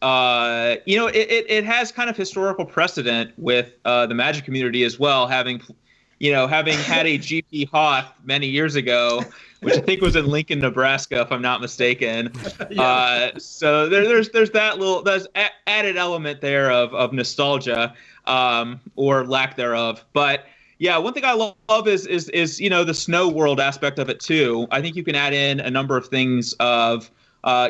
you know, it has kind of historical precedent with the Magic community as well, having had a GP Hoth many years ago, which I think was in Lincoln, Nebraska, if I'm not mistaken. So there's that added element there of nostalgia, or lack thereof. But yeah, one thing I love is you know, the snow world aspect of it too. I think you can add in a number of things of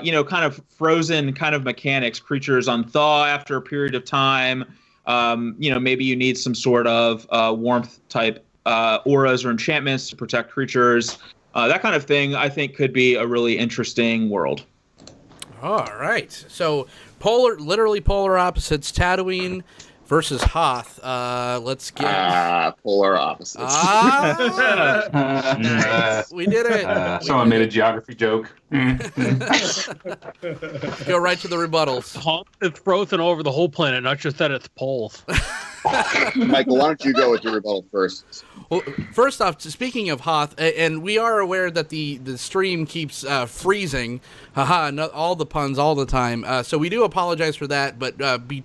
you know, kind of frozen kind of mechanics, creatures on thaw after a period of time. You know, maybe you need some sort of warmth type auras or enchantments to protect creatures. That kind of thing, I think, could be a really interesting world. All right. So literally polar opposites, Tatooine versus Hoth. Let's get polar opposites. Nice. We did it. Someone made a geography joke. Go right to the rebuttals. Hoth is frozen over the whole planet, not just at its poles. Michael, why don't you go with your rebuttal first? Well, first off, speaking of Hoth, and we are aware that the stream keeps freezing. Haha, all the puns all the time. So we do apologize for that, but be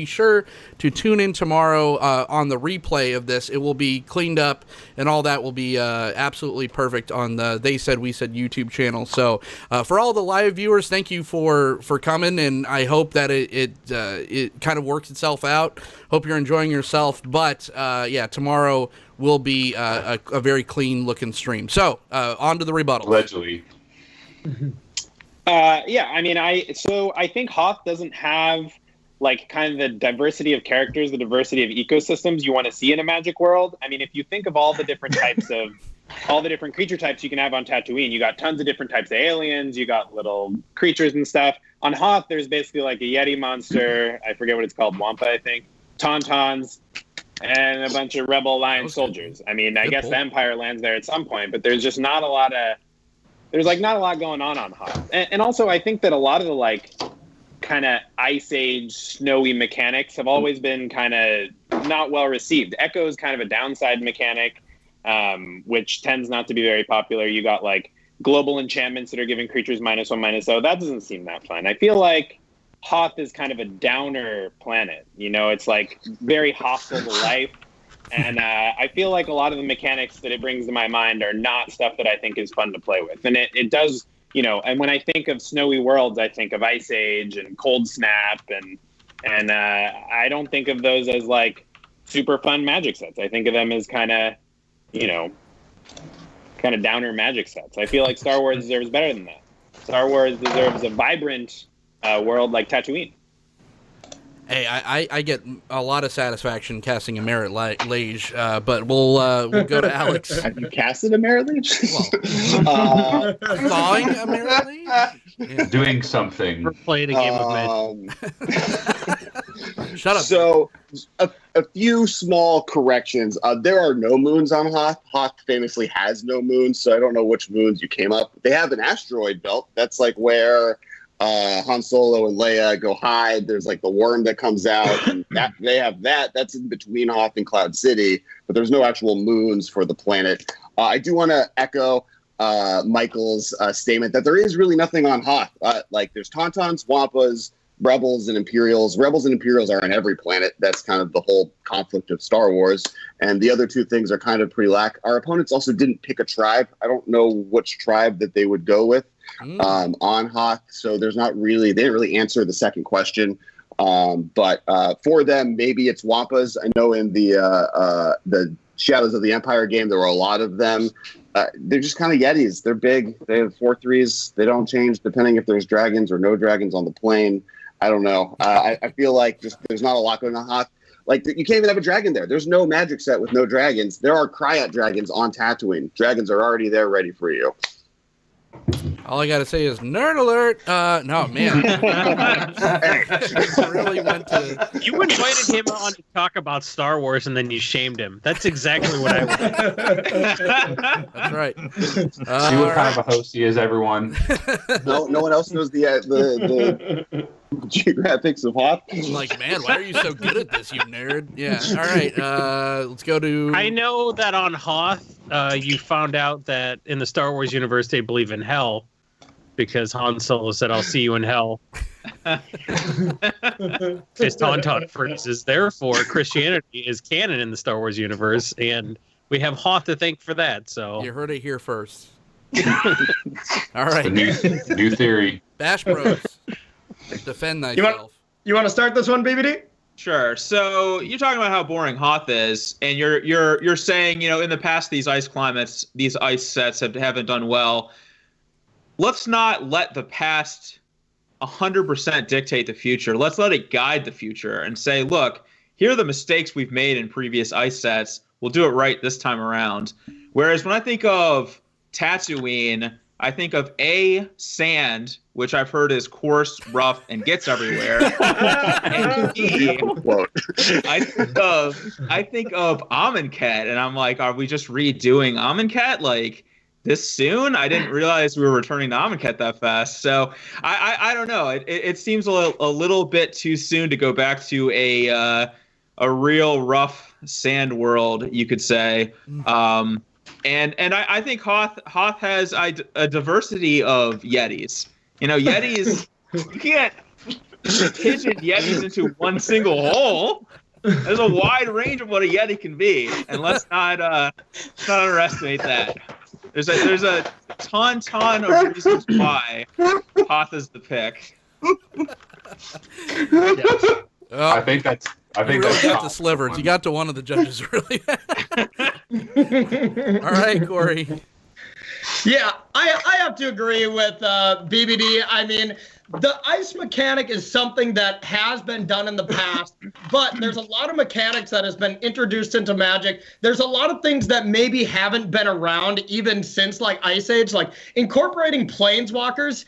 sure to tune in tomorrow on the replay of this. It will be cleaned up, and all that will be absolutely perfect on the They Said We Said YouTube channel. So for all the live viewers, thank you for coming, and I hope that it kind of works itself out. Hope you're enjoying yourself, but yeah, tomorrow will be a very clean looking stream. So on to the rebuttal. Allegedly. Yeah, I mean, I think Hoth doesn't have like kind of the diversity of characters, the diversity of ecosystems you want to see in a Magic world. I mean, if you think of all the different types of all the different creature types you can have on Tatooine, you got tons of different types of aliens, you got little creatures and stuff. On Hoth, there's basically like a Yeti monster, I forget what it's called, Wampa, I think, Tauntauns, and a bunch of Rebel Alliance soldiers. I mean, I guess the Empire lands there at some point, but there's just not a lot going on Hoth. And also, I think that a lot of the like kind of Ice Age snowy mechanics have always been kind of not well received. Echo is kind of a downside mechanic, which tends not to be very popular. You got like global enchantments that are giving creatures -1/-0. That doesn't seem that fun. I feel like Hoth is kind of a downer planet. You know, it's like very hostile to life. And I feel like a lot of the mechanics that it brings to my mind are not stuff that I think is fun to play with. And it does, you know, and when I think of snowy worlds, I think of Ice Age and Cold Snap. And I don't think of those as like super fun Magic sets. I think of them as kind of, you know, kind of downer Magic sets. I feel like Star Wars deserves better than that. Star Wars deserves a vibrant world like Tatooine. Hey, I get a lot of satisfaction casting a Merit Lage, but we'll go to Alex. Have you casted a Merit Lage? Thawing a Merit Lage? Yeah. Doing something. We're playing a game of Magic. Shut up. So, a few small corrections. There are no moons on Hoth. Hoth famously has no moons, so I don't know which moons you came up with. They have an asteroid belt. That's like where Han Solo and Leia go hide. There's like the worm that comes out, and they have that. That's in between Hoth and Cloud City, but there's no actual moons for the planet. I do want to echo Michael's statement that there is really nothing on Hoth. Like there's Tauntauns, Wampas, Rebels, and Imperials. Rebels and Imperials are on every planet. That's kind of the whole conflict of Star Wars. And the other two things are kind of pretty lack. Our opponents also didn't pick a tribe. I don't know which tribe that they would go with. On Hoth, so there's not really, they didn't really answer the second question, but for them maybe it's Wampas. I know in the Shadows of the Empire game there were a lot of them. They're just kind of Yetis. They're big, they have 4/3s, they don't change depending if there's dragons or no dragons on the plane. I don't know. I feel like just there's not a lot going on Hoth. Like you can't even have a dragon there. There's no Magic set with no dragons. There are Cryat dragons on Tatooine. Dragons are already there ready for you. All I got to say is nerd alert. No, man. Really went to... You invited him on to talk about Star Wars and then you shamed him. That's exactly what I would. That's right. See what kind of a host he is, everyone. No one else knows the geographics of Hoth. Like, man, why are you so good at this, you nerd? Yeah. All right. Let's go to... I know that on Hoth, you found out that in the Star Wars universe they believe in hell because Han Solo said, "I'll see you in hell." His Tauntaun phrases. Therefore, Christianity is canon in the Star Wars universe, and we have Hoth to thank for that. So you heard it here first. All right. New theory. Bash Bros. Defend thyself. You want to start this one, BBD? Sure. So you're talking about how boring Hoth is, and you're saying, you know, in the past these ice climates, these ice sets haven't done well. Let's not let the past 100% dictate the future. Let's let it guide the future and say, look, here are the mistakes we've made in previous ice sets. We'll do it right this time around. Whereas when I think of Tatooine, I think of A, sand, which I've heard is coarse, rough, and gets everywhere. And B, I think of Amonkhet, and I'm like, are we just redoing Amonkhet like this soon? I didn't realize we were returning to Amonkhet that fast. So I don't know. It seems a little bit too soon to go back to a real rough sand world, you could say. And I think Hoth has a diversity of Yetis. You know, Yetis, you can't pigeon Yetis into one single hole. There's a wide range of what a Yeti can be, and let's not underestimate that. There's a ton of reasons why Hoth is the pick. I think that's. I think you really that's got to Slivers. You got to one of the judges, really. All right, Corey. Yeah, I have to agree with BBD. I mean, the ice mechanic is something that has been done in the past, but there's a lot of mechanics that has been introduced into Magic. There's a lot of things that maybe haven't been around even since like Ice Age, like incorporating planeswalkers.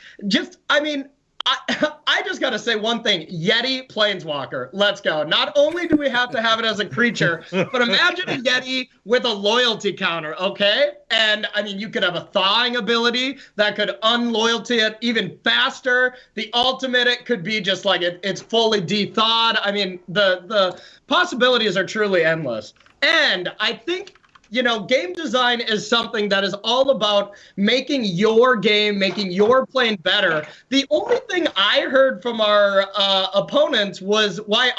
I just got to say one thing. Yeti Planeswalker. Let's go. Not only do we have to have it as a creature, but imagine a Yeti with a loyalty counter, okay? And, I mean, you could have a thawing ability that could unloyalty it even faster. The ultimate, it could be just like it's fully de-thawed. I mean, the possibilities are truly endless. And I think, you know, game design is something that is all about making your game, making your plane better. The only thing I heard from our opponents was why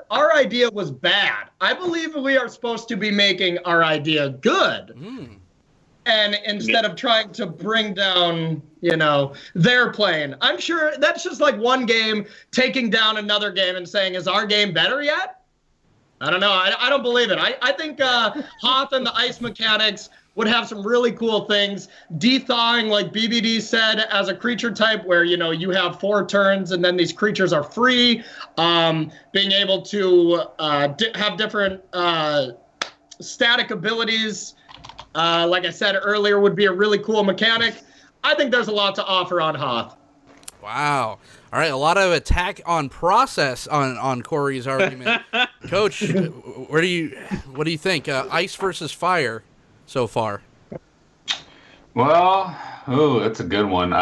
our idea was bad. I believe we are supposed to be making our idea good. And instead of trying to bring down, you know, their plane. I'm sure that's just like one game taking down another game and saying, is our game better yet? I don't know. I don't believe it. I think Hoth and the ice mechanics would have some really cool things. De-thawing, like BBD said, as a creature type where, you know, you have 4 turns and then these creatures are free. Being able to have different static abilities, like I said earlier, would be a really cool mechanic. I think there's a lot to offer on Hoth. Wow. All right, a lot of attack on process on Corey's argument. Coach, what do you think? Ice versus fire so far? Well, that's a good one.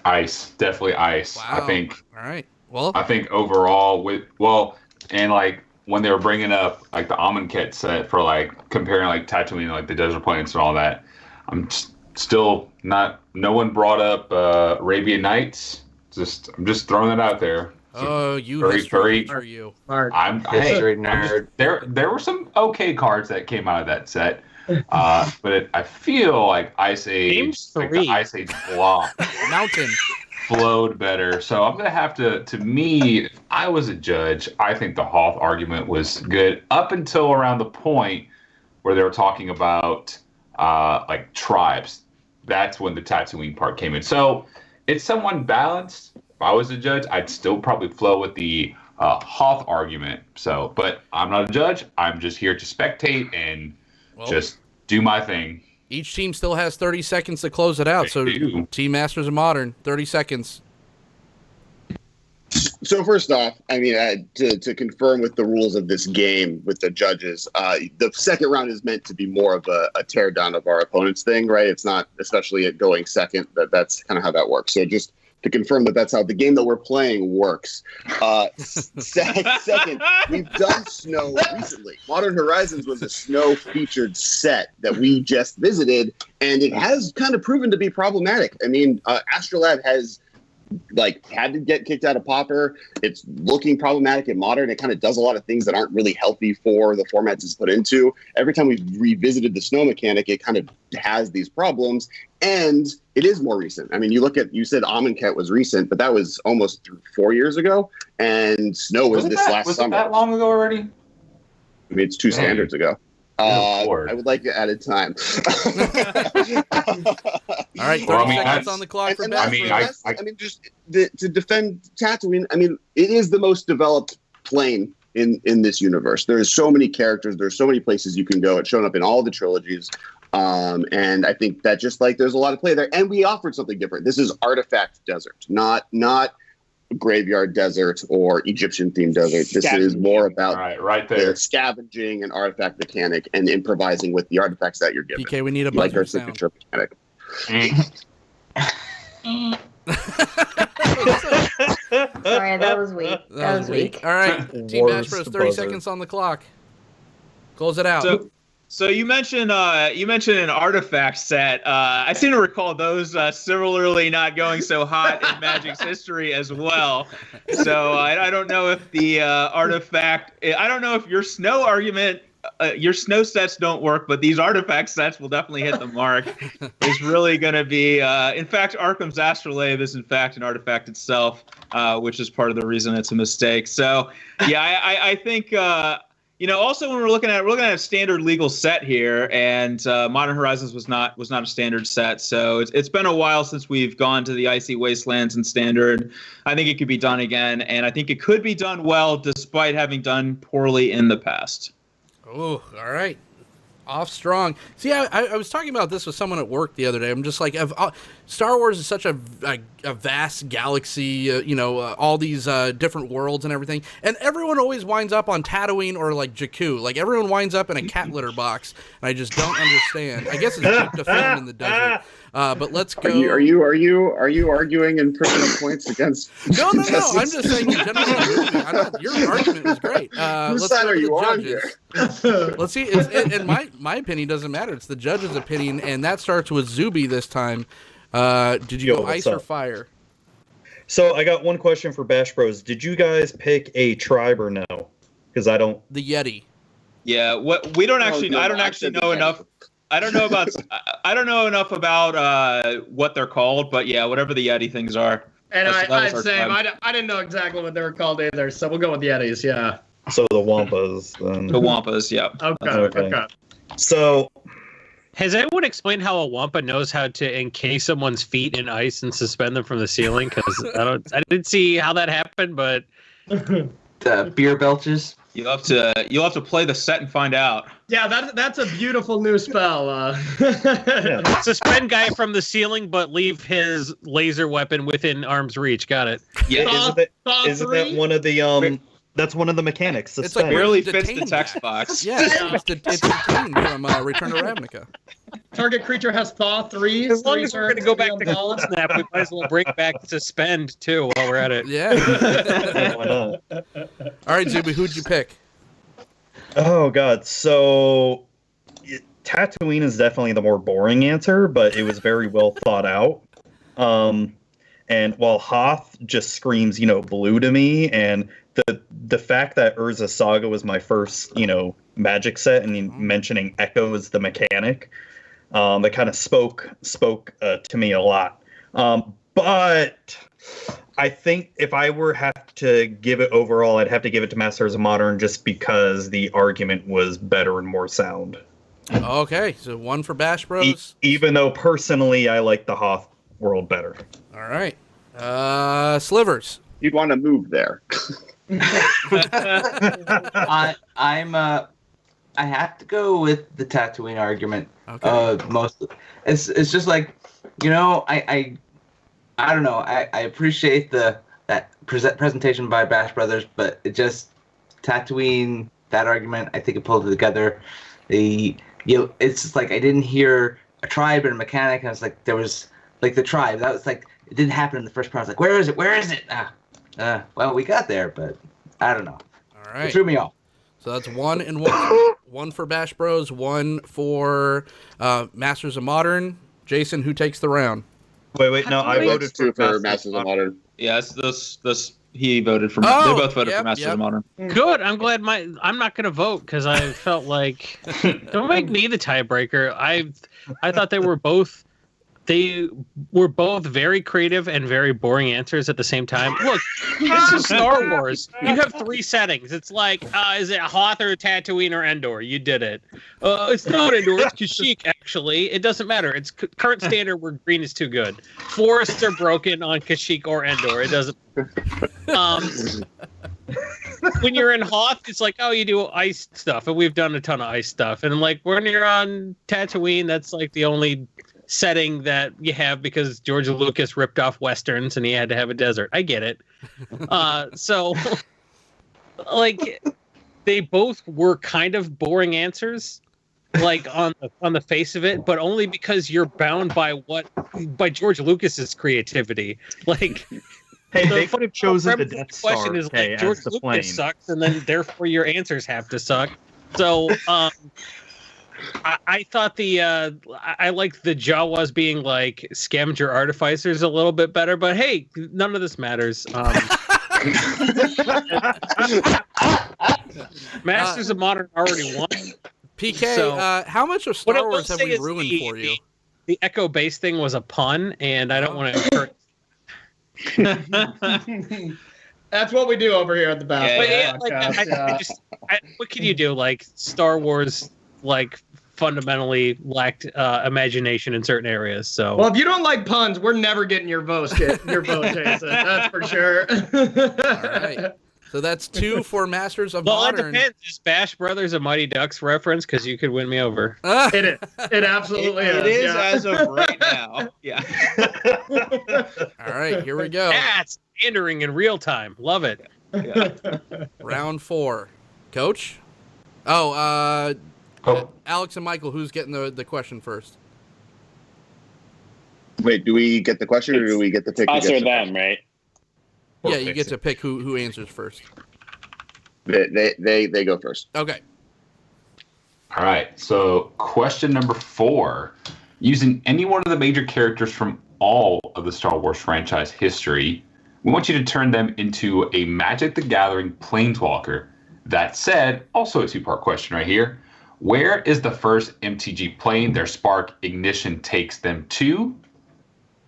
Ice, definitely ice. Wow. I think. All right. Well, I think overall and like when they were bringing up like the Amonkhet set for like comparing like Tatooine, like the desert planets and all that, I'm still not. No one brought up Arabian Nights. I'm just throwing it out there. Oh, you very are you? I'm history nerd. There were some okay cards that came out of that set, but I feel like Ice Age, like the Ice Age block, Mountain flowed better. So I'm gonna have to. To me, if I was a judge, I think the Hoth argument was good up until around the point where they were talking about like tribes. That's when the Tatooine part came in. So it's somewhat balanced. If I was a judge, I'd still probably flow with the Hoth argument. So, but I'm not a judge. I'm just here to spectate and just do my thing. Each team still has 30 seconds to close it out. So Team Masters of Modern, 30 seconds. So first off, I mean, to confirm with the rules of this game with the judges, the second round is meant to be more of a tear down of our opponent's thing, right? It's not, especially at going second, that's kind of how that works. So just to confirm that's how the game that we're playing works. Second, we've done snow recently. Modern Horizons was a snow-featured set that we just visited, and it has kind of proven to be problematic. I mean, Astrolab has had to get kicked out of Pauper. It's looking problematic in Modern. It kind of does a lot of things that aren't really healthy for the formats it's put into. Every time we've revisited the snow mechanic, it kind of has these problems. And it is more recent. I mean, you said Amonkhet was recent, but that was almost 4 years ago. And snow was last summer. Was it that long ago already? I mean, it's 2 standards ago. I would like it added time. All right, 30 seconds on the clock for Bash. I mean, just to defend Tatooine, I mean, it is the most developed plane in this universe. There's so many characters. There's so many places you can go. It's shown up in all the trilogies. And I think that just like there's a lot of play there. And we offered something different. This is Artifact Desert, not Graveyard Desert or Egyptian themed desert. This is more about right there. The scavenging and artifact mechanic and improvising with the artifacts that you're given. PK, we need a like buzzer our sound. signature mechanic. Sorry, that was weak. That was weak. All right, Team Bash Worst Bros, 30 buzzer. seconds on the clock. Close it out. So you mentioned an artifact set. I seem to recall those similarly not going so hot in Magic's history as well. So I don't know if the artifact. I don't know if your snow argument. Your snow sets don't work, but these artifact sets will definitely hit the mark. It's really going to be, in fact, Arkham's Astrolabe is in fact an artifact itself, which is part of the reason it's a mistake. So, yeah, I think, also when we're looking at a standard legal set here, and Modern Horizons was not a standard set. So it's been a while since we've gone to the Icy Wastelands in standard. I think it could be done again, and I think it could be done well despite having done poorly in the past. Oh, all right. Off strong. See, I was talking about this with someone at work the other day. I'm just like, Star Wars is such a vast galaxy, all these different worlds and everything. And everyone always winds up on Tatooine or like Jakku. Like everyone winds up in a cat litter box, and I just don't understand. I guess it's cheap to film in the desert. But let's go. Are you arguing in personal points against? No. I'm just saying in general. Your argument was great. Whose side are you on here? Let's see. And my opinion doesn't matter. It's the judge's opinion, and that starts with Zuby this time. Did you go ice or fire? So I got one question for Bash Bros. Did you guys pick a tribe or no? Because I don't. The Yeti. Yeah. We don't actually. I don't actually know enough. I don't know enough about what they're called, but yeah, whatever the Yeti things are. And I didn't know exactly what they were called either, so we'll go with Yetis. Yeah. So the Wampas. Then. The Wampas. Yeah. Okay. So. Has anyone explained how a Wampa knows how to encase someone's feet in ice and suspend them from the ceiling? Because I didn't see how that happened, but The beer belches. You'll have to play the set and find out. Yeah, that's a beautiful new spell. Suspend guy from the ceiling, but leave his laser weapon within arm's reach. Got it. Yeah. Isn't that one of the That's one of the mechanics. It's like barely fits the text box. Yeah, it's detained from Return to Ravnica. Target creature has Thaw 3. As long as we're going to go back to Cold Snap, we might as well bring back Suspend, too, while we're at it. Yeah. All right, Zuby, who'd you pick? Oh, God. So, Tatooine is definitely the more boring answer, but it was very well thought out. And while Hoth just screams, blue to me, and the fact that Urza Saga was my first, Magic set, and mentioning Echo as the mechanic, that kind of spoke to me a lot. But I think if I have to give it overall, I'd have to give it to Masters of Modern just because the argument was better and more sound. Okay, so one for Bash Bros. Even though personally I like the Hoth world better. All right. Slivers. You'd want to move there. I have to go with the Tatooine argument. Okay. Mostly, it's just like, I don't know. I appreciate that presentation by Bash Brothers, but it just Tatooine, that argument. I think it pulled it together. It's just like I didn't hear a tribe and a mechanic, and it's like there was like the tribe. That was like it didn't happen in the first part. I was like, where is it? Where is it? Well, we got there, but I don't know. All right. It threw me off. So that's 1 and 1. 1 for Bash Bros, 1 for Masters of Modern. Jason, who takes the round? Wait, no, I voted for Masters of Modern. Yes, this he voted for. They both voted for Masters of Modern. Good. I'm glad I'm not going to vote because I felt like don't make me the tiebreaker. I thought they were both very creative and very boring answers at the same time. Look, this is Star Wars. You have 3 settings. It's like, is it Hoth or Tatooine or Endor? You did it. It's not Endor. It's Kashyyyk, actually. It doesn't matter. It's current standard where green is too good. Forests are broken on Kashyyyk or Endor. It doesn't. when you're in Hoth, it's like, oh, you do ice stuff, and we've done a ton of ice stuff. And like when you're on Tatooine, that's like the only setting that you have because George Lucas ripped off westerns and he had to have a desert. I get it. So like they both were kind of boring answers, like on the face of it, but only because you're bound by George Lucas's creativity. Like, hey, they could have chosen the Death Star. Question is like, George Lucas plane sucks, and then therefore your answers have to suck. So I thought I like the Jawas being like scavenger artificers a little bit better, but hey, none of this matters. Masters of Modern already won. PK, So, how much of Star Wars have we ruined for you? The Echo base thing was a pun, and I don't want to encourage. That's what we do over here at the back. But yeah, like, what can you do? Like Star Wars, like fundamentally lacked imagination in certain areas. So, well, if you don't like puns, we're never getting your vote, Jason. That's for sure. All right. So that's 2 for Masters of Modern. Well, it depends. Is Bash Brothers a Mighty Ducks reference? Because you could win me over. It is. It absolutely is. It is yeah. as of right now. Yeah. All right, here we go. That's entering in real time. Love it. Yeah. Round 4. Coach? Alex and Michael, who's getting the question first? Wait, do we get the question or do we get the pick? Us or them, right? Yeah, you get to pick who answers first. They go first. Okay. All right. So question number 4. Using any one of the major characters from all of the Star Wars franchise history, we want you to turn them into a Magic the Gathering planeswalker. That said, also a 2-part question right here. Where is the first MTG plane their spark ignition takes them to?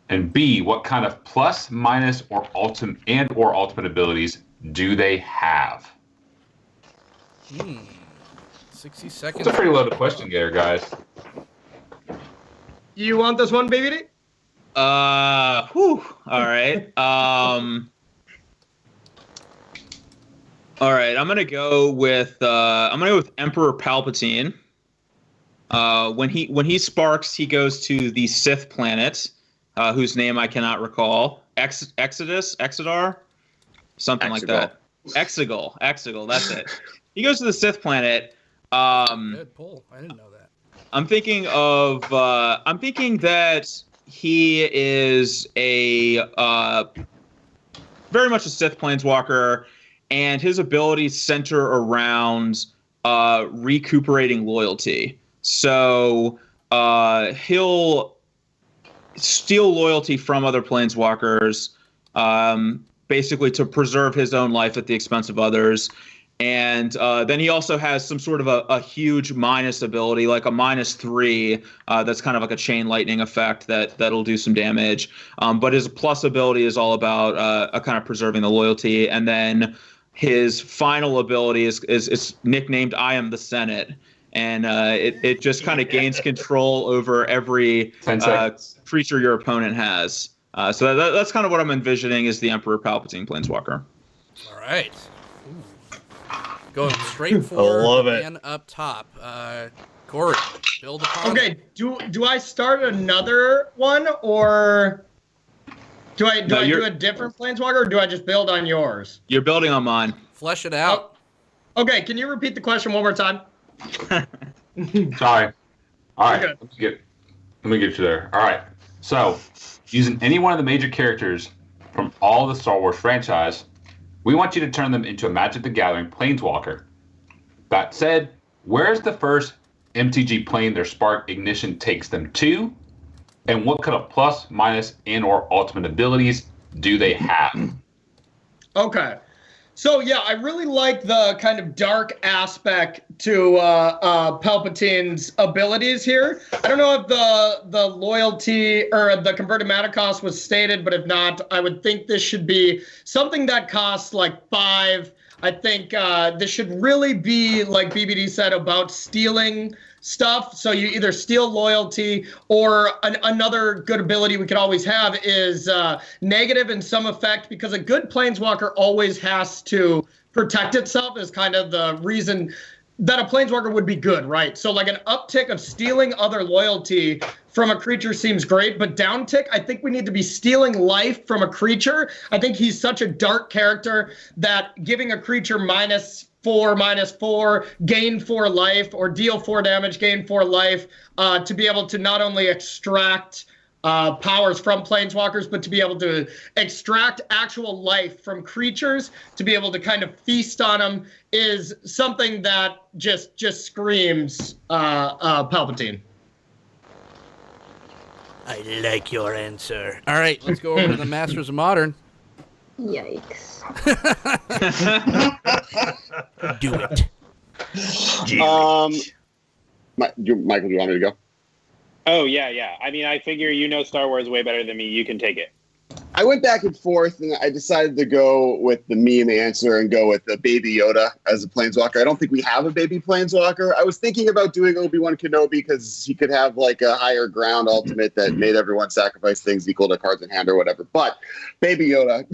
And B, what kind of plus, minus, or ultimate abilities do they have? 60 seconds. It's a pretty loaded question there, guys. You want this one, BBD? All right. All right. I'm gonna go with Emperor Palpatine. When he sparks, he goes to the Sith planet, whose name I cannot recall. Exodar, something like that. Exegol. That's it. He goes to the Sith planet. Good pull. I didn't know that. I'm thinking that he is a very much a Sith planeswalker, and his abilities center around recuperating loyalty. So he'll steal loyalty from other planeswalkers, basically to preserve his own life at the expense of others. And then he also has some sort of a huge minus ability, like a -3, that's kind of like a chain lightning effect that'll do some damage. But his plus ability is all about kind of preserving the loyalty. And then his final ability is nicknamed I Am the Senate. And it just kind of gains control over every creature your opponent has. So that's kind of what I'm envisioning is the Emperor Palpatine Planeswalker. All right. Going straight forward and up top. Corey, build upon. Okay, do I start another one, or do I do a different planeswalker, or do I just build on yours? You're building on mine. Flesh it out. Oh, okay, can you repeat the question one more time? Sorry. All right, let me get you there. All right. So, using any one of the major characters from all the Star Wars franchise, we want you to turn them into a Magic the Gathering planeswalker. That said, where's the first MTG plane their spark ignition takes them to? And what kind of plus, minus, and/or ultimate abilities do they have? Okay. So, yeah, I really like the kind of dark aspect to Palpatine's abilities here. I don't know if the loyalty or the converted mana cost was stated, but if not, I would think this should be something that costs like 5 I think this should really be, like BBD said, about stealing stuff. So you either steal loyalty, or another good ability we could always have is negative in some effect, because a good planeswalker always has to protect itself, is kind of the reason that a planeswalker would be good, right? So like an uptick of stealing other loyalty from a creature seems great, but downtick, I think we need to be stealing life from a creature. I think he's such a dark character that giving a creature -4/-4, gain 4 life, or deal 4 damage, gain 4 life, to be able to not only extract powers from planeswalkers, but to be able to extract actual life from creatures, to be able to kind of feast on them, is something that just screams Palpatine. I like your answer. All right, let's go over to the Masters of Modern. Yikes. Do it. Michael, do you want me to go? Oh, yeah. I mean, I figure you know Star Wars way better than me. You can take it. I went back and forth, and I decided to go with the meme answer and go with the Baby Yoda as a planeswalker. I don't think we have a baby planeswalker. I was thinking about doing Obi-Wan Kenobi because he could have like a higher ground ultimate that made everyone sacrifice things equal to cards in hand or whatever. But Baby Yoda,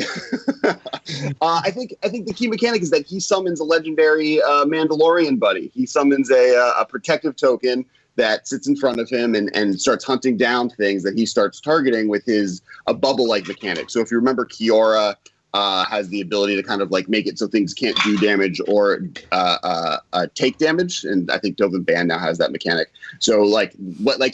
I think the key mechanic is that he summons a legendary Mandalorian buddy. He summons a protective token that sits in front of him and starts hunting down things that he starts targeting with a bubble-like mechanic. So if you remember, Kiora has the ability to kind of like make it so things can't do damage or take damage, and I think Dovin Band now has that mechanic. So like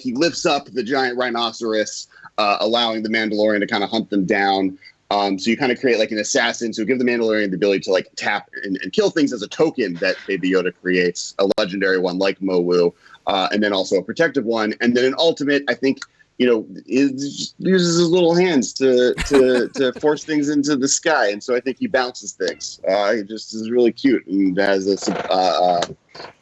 he lifts up the giant rhinoceros, allowing the Mandalorian to kind of hunt them down. So you kind of create like an assassin. So give the Mandalorian the ability to like tap and kill things as a token that Baby Yoda creates, a legendary one like Mowu. And then also a protective one, and then an ultimate. I think uses his little hands to force things into the sky, and so I think he bounces things. He just is really cute and has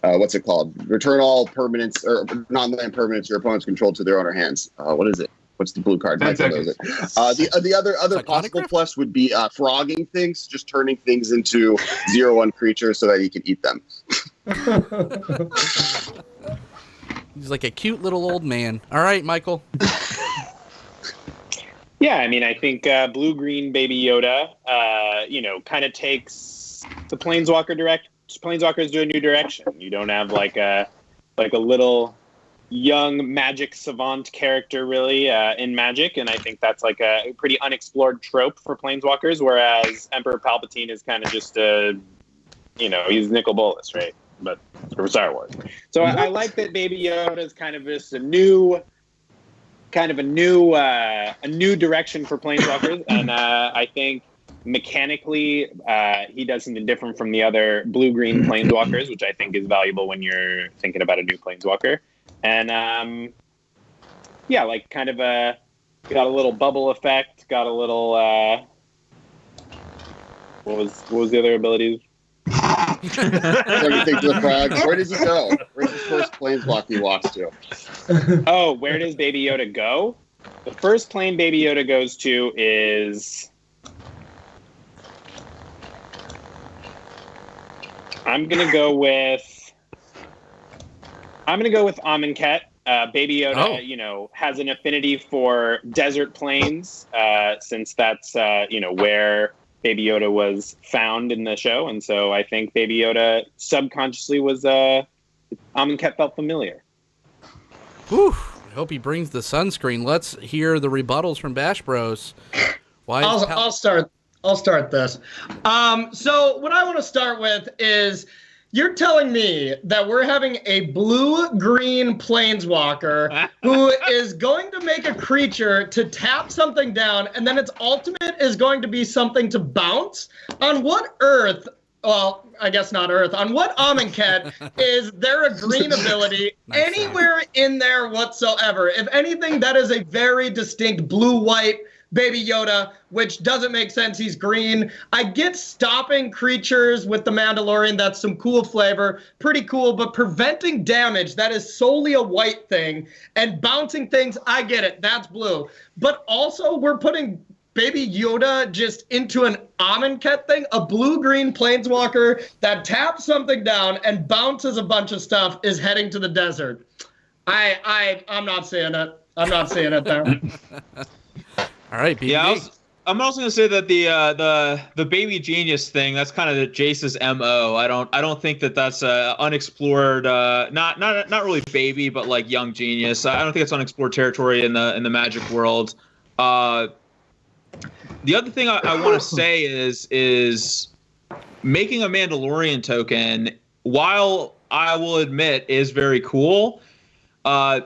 what's it called? Return all permanents or non-land permanents your opponents control to their owner hands. What is it? What's the blue card? The other possible plus would be frogging things, just turning things into 0/1 creatures so that he can eat them. He's like a cute little old man. All right, Michael. Yeah, I mean, I think blue-green Baby Yoda, kind of takes the Planeswalkers to a new direction. You don't have like a little young magic savant character really in Magic, and I think that's like a pretty unexplored trope for Planeswalkers. Whereas Emperor Palpatine is kind of just he's Nicol Bolas, right? But for Star Wars. So I like that Baby Yoda is kind of just a new direction for Planeswalkers, and I think mechanically he does something different from the other blue-green Planeswalkers, which I think is valuable when you're thinking about a new Planeswalker. And kind of got a little bubble effect, got a little what was the other abilities? Everything to the frog. Where does he go? Where's the first planeswalk he walks to? Oh, where does Baby Yoda go? The first plane Baby Yoda goes to is... I'm gonna go with Amonkhet. Baby Yoda, has an affinity for desert plains, since that's where Baby Yoda was found in the show, and so I think Baby Yoda subconsciously was Amonkhet felt familiar. Whew. I hope he brings the sunscreen. Let's hear the rebuttals from Bash Bros. I'll start this. So what I want to start with is, you're telling me that we're having a blue-green planeswalker who is going to make a creature to tap something down, and then its ultimate is going to be something to bounce? On what earth, well, I guess not Earth, on what Amonkhet is there a green ability anywhere in there whatsoever? If anything, that is a very distinct blue-white Baby Yoda, which doesn't make sense. He's green. I get stopping creatures with the Mandalorian. That's some cool flavor. Pretty cool. But preventing damage, that is solely a white thing. And bouncing things, I get it. That's blue. But also, we're putting Baby Yoda just into an Amonkhet thing? A blue-green planeswalker that taps something down and bounces a bunch of stuff is heading to the desert. I'm not seeing it. I'm not seeing it there. All right, BB. Yeah, I'm also gonna say that the baby genius thing, that's kind of Jace's MO. I don't think that's unexplored, not really baby, but like young genius. I don't think it's unexplored territory in the Magic world. The other thing I want to say is making a Mandalorian token, while I will admit is very cool. I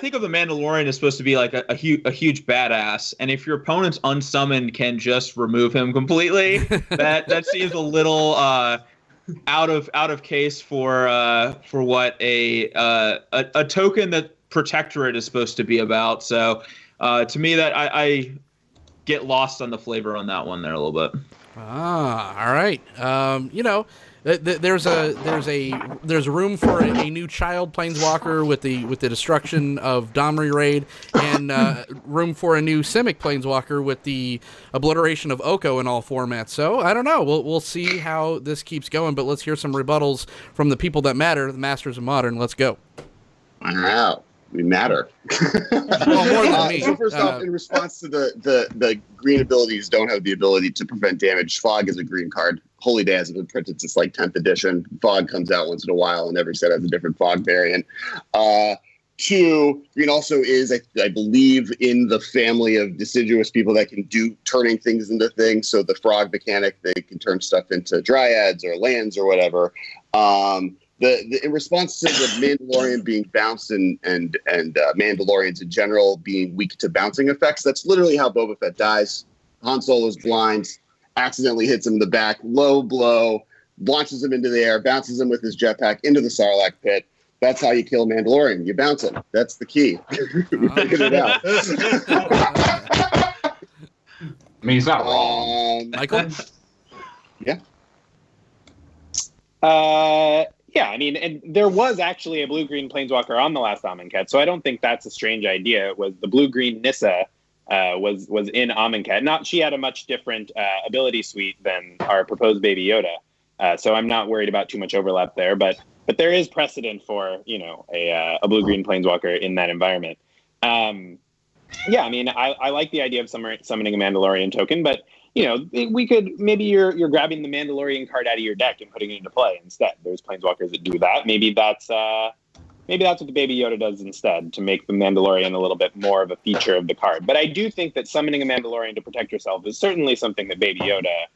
think of the Mandalorian as supposed to be like a huge badass, and if your opponent's unsummoned can just remove him completely, that seems a little out of case for what a token that Protectorate is supposed to be about. So to me, that I get lost on the flavor on that one there a little bit. All right. There's room for a new child planeswalker with the destruction of Domri Raid, and room for a new Simic planeswalker with the obliteration of Oko in all formats. So I don't know. We'll see how this keeps going, but let's hear some rebuttals from the people that matter, the Masters of Modern. Let's go. Wow. We matter. Well, more than me. So first off, in response to the green abilities don't have the ability to prevent damage, Fog is a green card. Holy Day hasn't been printed since like 10th edition. Fog comes out once in a while, and every set has a different Fog variant. 2, green also is, I believe, in the family of deciduous people that can do turning things into things. So the Frog mechanic, they can turn stuff into dryads or lands or whatever. In response to the Mandalorian being bounced and Mandalorians in general being weak to bouncing effects, that's literally how Boba Fett dies. Han Solo's blind, accidentally hits him in the back, low blow, launches him into the air, bounces him with his jetpack into the Sarlacc pit. That's how you kill Mandalorian. You bounce him. That's the key. Figured it out. I mean, he's not wrong. Michael? Yeah. Yeah, I mean, and there was actually a blue-green planeswalker on the last Amonkhet, so I don't think that's a strange idea. It was the blue-green Nissa was in Amonkhet. She had a much different ability suite than our proposed Baby Yoda, so I'm not worried about too much overlap there. But there is precedent for a blue-green planeswalker in that environment. Yeah, I mean, I like the idea of summoning a Mandalorian token, but we could, maybe you're grabbing the Mandalorian card out of your deck and putting it into play instead. There's planeswalkers that do that. Maybe that's what the Baby Yoda does instead, to make the Mandalorian a little bit more of a feature of the card. But I do think that summoning a Mandalorian to protect yourself is certainly something that Baby Yoda,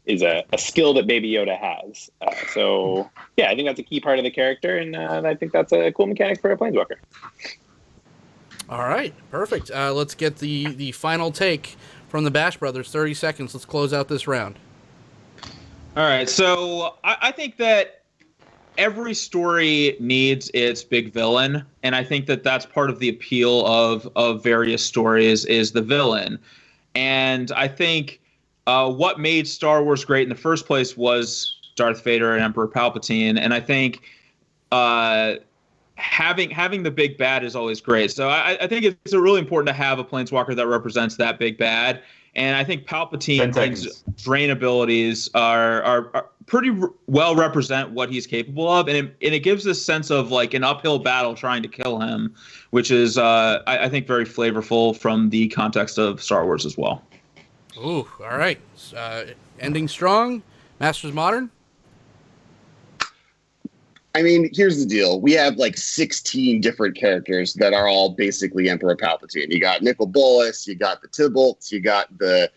is a skill that Baby Yoda has. So yeah, I think that's a key part of the character, and I think that's a cool mechanic for a planeswalker. All right, perfect. Let's get the final take from the Bash Brothers. 30 seconds. Let's close out this round. All right. So I think that every story needs its big villain, and I think that that's part of the appeal of various stories is the villain. And I think what made Star Wars great in the first place was Darth Vader and Emperor Palpatine, and I think having the big bad is always great. So I think it's really important to have a planeswalker that represents that big bad. And I think Palpatine's drain abilities are pretty well represent what he's capable of. And it gives this sense of like an uphill battle trying to kill him, which is, I think, very flavorful from the context of Star Wars as well. Ooh, all right. Ending strong. Masters Modern. I mean, here's the deal. We have like 16 different characters that are all basically Emperor Palpatine. You got Nicol Bolas, you got the Tybalts, you got the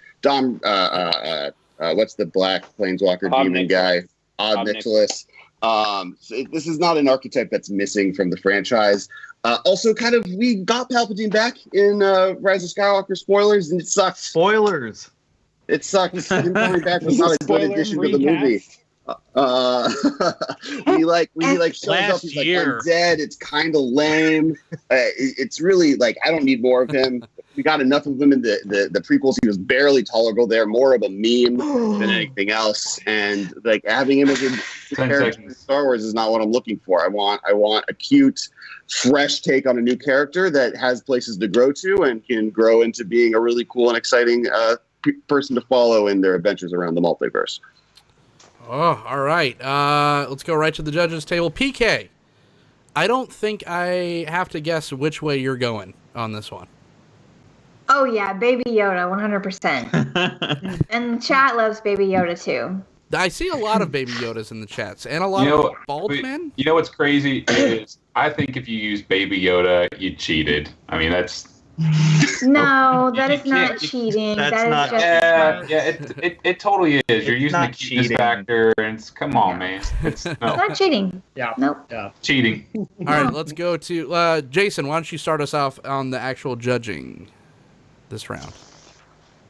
what's the black planeswalker demon guy? Odd Nicholas. So this is not an archetype that's missing from the franchise. Also, we got Palpatine back in Rise of Skywalker spoilers, and it sucks. Spoilers. It sucks. Him coming back was not a good addition to the movie. He shows up, he's like, I'm dead. It's kind of lame. It's really like, I don't need more of him. We got enough of him in the prequels. He was barely tolerable there, more of a meme than anything else. And like having him as the character in Star Wars is not what I'm looking for. I want a cute, fresh take on a new character that has places to grow to and can grow into being a really cool and exciting person to follow in their adventures around the multiverse. Oh, all right. Let's go right to the judges' table. PK, I don't think I have to guess which way you're going on this one. Oh, yeah, Baby Yoda, 100%. And the chat loves Baby Yoda, too. I see a lot of Baby Yodas in the chats, and a lot of bald men. You know what's crazy is I think if you use Baby Yoda, you cheated. I mean, that's... No, that is not cheating. That's It totally is. You're using the cuteness factor, and come on, man. It's not cheating. Yeah. Nope. Yeah. Cheating. All right, let's go to Jason. Why don't you start us off on the actual judging this round?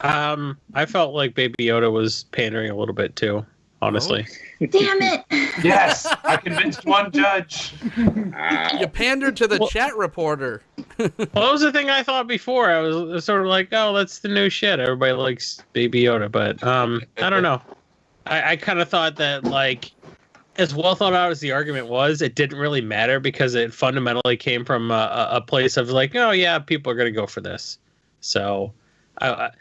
I felt like Baby Yoda was pandering a little bit too, honestly. Damn it! Yes, I convinced one judge. You pandered to the chat reporter. Well, that was the thing I thought before. I was sort of like, oh, that's the new shit. Everybody likes Baby Yoda, but I don't know. I kind of thought that, like, as well thought out as the argument was, it didn't really matter because it fundamentally came from a place of like, oh yeah, people are gonna go for this. So I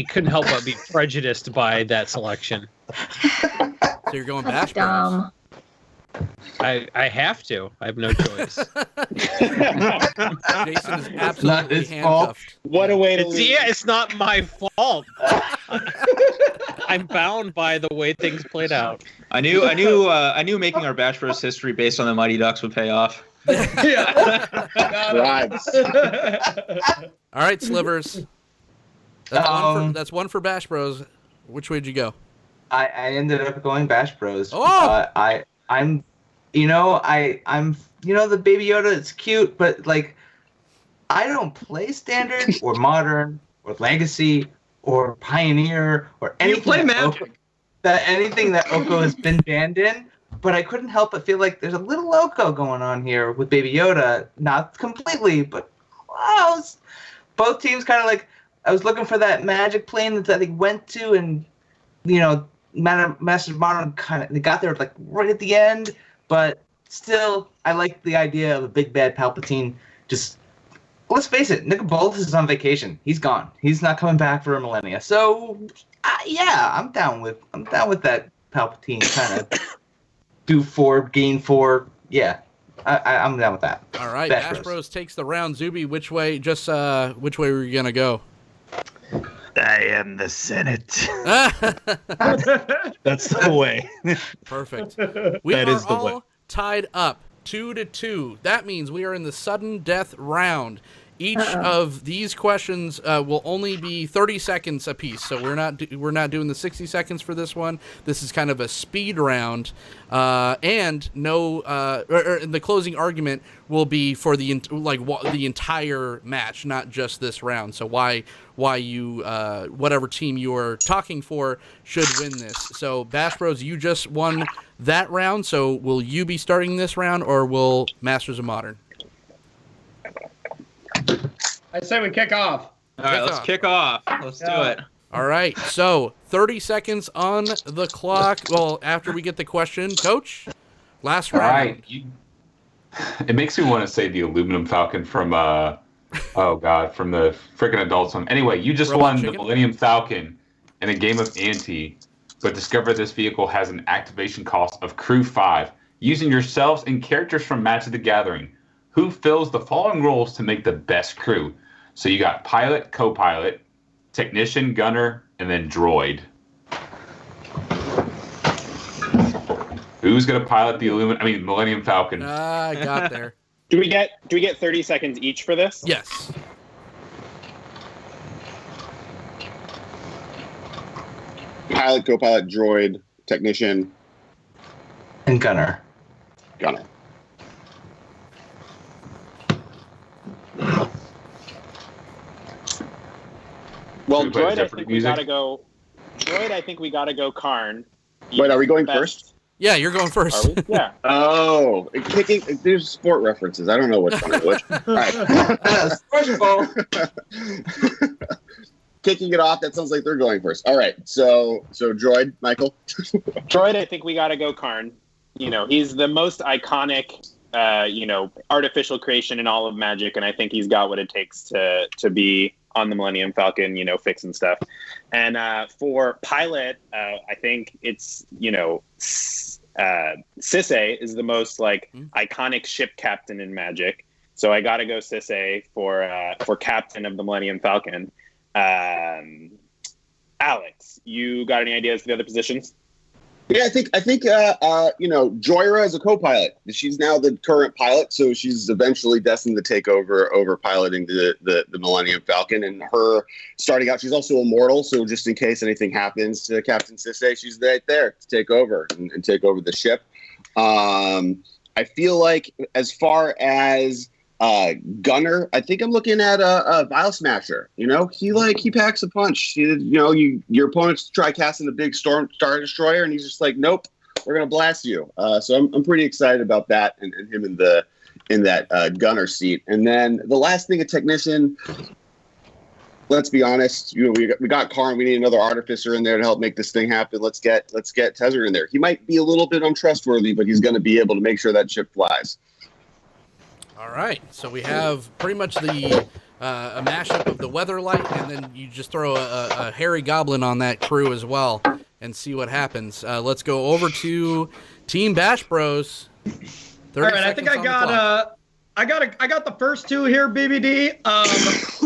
couldn't help but be prejudiced by that selection. So you're going Bash Bros. I have to. I have no choice. Jason is absolutely handcuffed. What a way to leave. Yeah, it's not my fault. I'm bound by the way things played out. I knew making our Bash Bros history based on the Mighty Ducks would pay off. All right, Slivers. That's one for Bash Bros. Which way'd you go? I ended up going Bash Bros. Oh! I'm the Baby Yoda. It's cute, but like, I don't play Standard or Modern or Legacy or Pioneer or anything. You play Magic. Anything that Oko has been banned in. But I couldn't help but feel like there's a little Oko going on here with Baby Yoda. Not completely, but close. Both teams kind of like, I was looking for that Magic plane that they went to, and Masters of Modern they got there like right at the end. But still, I like the idea of a big bad Palpatine. Just let's face it, Nick Boltis is on vacation. He's gone. He's not coming back for a millennia. So I'm down with that Palpatine kind of. Do 4, gain 4. Yeah, I'm down with that. All right, Bash Bros takes the round. Zuby, which way were you gonna go? I am the Senate. That's the way. Perfect. We are all tied up 2-2. That means we are in the sudden death round. Each of these questions will only be 30 seconds apiece, so we're not doing the 60 seconds for this one. This is kind of a speed round, and the closing argument will be for the entire match, not just this round. So why you whatever team you are talking for should win this. So Bash Bros, you just won that round. So will you be starting this round, or will Masters of Modern? I say we kick off. All right, let's kick off. Let's do it. All right, so 30 seconds on the clock. Well, after we get the question, Coach, last round. All right. It makes me want to say the aluminum falcon from, from the freaking Adult Swim. Anyway, you just won the Millennium Falcon in a game of Ante, but discover this vehicle has an activation cost of Crew 5. Using yourselves and characters from Magic the Gathering, who fills the following roles to make the best crew? So you got pilot, co-pilot, technician, gunner, and then droid. Who's gonna pilot the Millennium Falcon? I got there. Do we get 30 seconds each for this? Yes. Pilot, co-pilot, droid, technician, and gunner. Gunner. Well, droid, I think we gotta go. Droid, I think we gotta go. Karn. Wait, are we going first? Yeah, you're going first. Are we? Yeah. Oh, there's sport references. I don't know which one is which. All right. kicking it off. That sounds like they're going first. All right. So droid, Michael. Droid, I think we got to go Karn. He's the most iconic, artificial creation in all of Magic, and I think he's got what it takes to be on the Millennium Falcon, fixing stuff. And for pilot, I think it's, Sisay is the most iconic ship captain in Magic. So I got to go Sisay for captain of the Millennium Falcon. Alex, you got any ideas for the other positions? Yeah, I think Joyra is a co-pilot. She's now the current pilot, so she's eventually destined to take over piloting the Millennium Falcon. And her starting out, she's also immortal, so just in case anything happens to Captain Sisay, she's right there to take over and take over the ship. I feel like as far as Gunner, I think I'm looking at a Vile Smasher. He packs a punch. Your opponents try casting a big Star Destroyer, and he's just like, nope, we're gonna blast you. So I'm pretty excited about that and him in that Gunner seat. And then the last thing, a Technician. Let's be honest. We got Karn. We need another Artificer in there to help make this thing happen. Let's get Tezzeret in there. He might be a little bit untrustworthy, but he's going to be able to make sure that ship flies. All right, so we have pretty much a mashup of the Weatherlight, and then you just throw a hairy goblin on that crew as well, and see what happens. Let's go over to Team Bash Bros. All right, I think I got the first two here, BBD.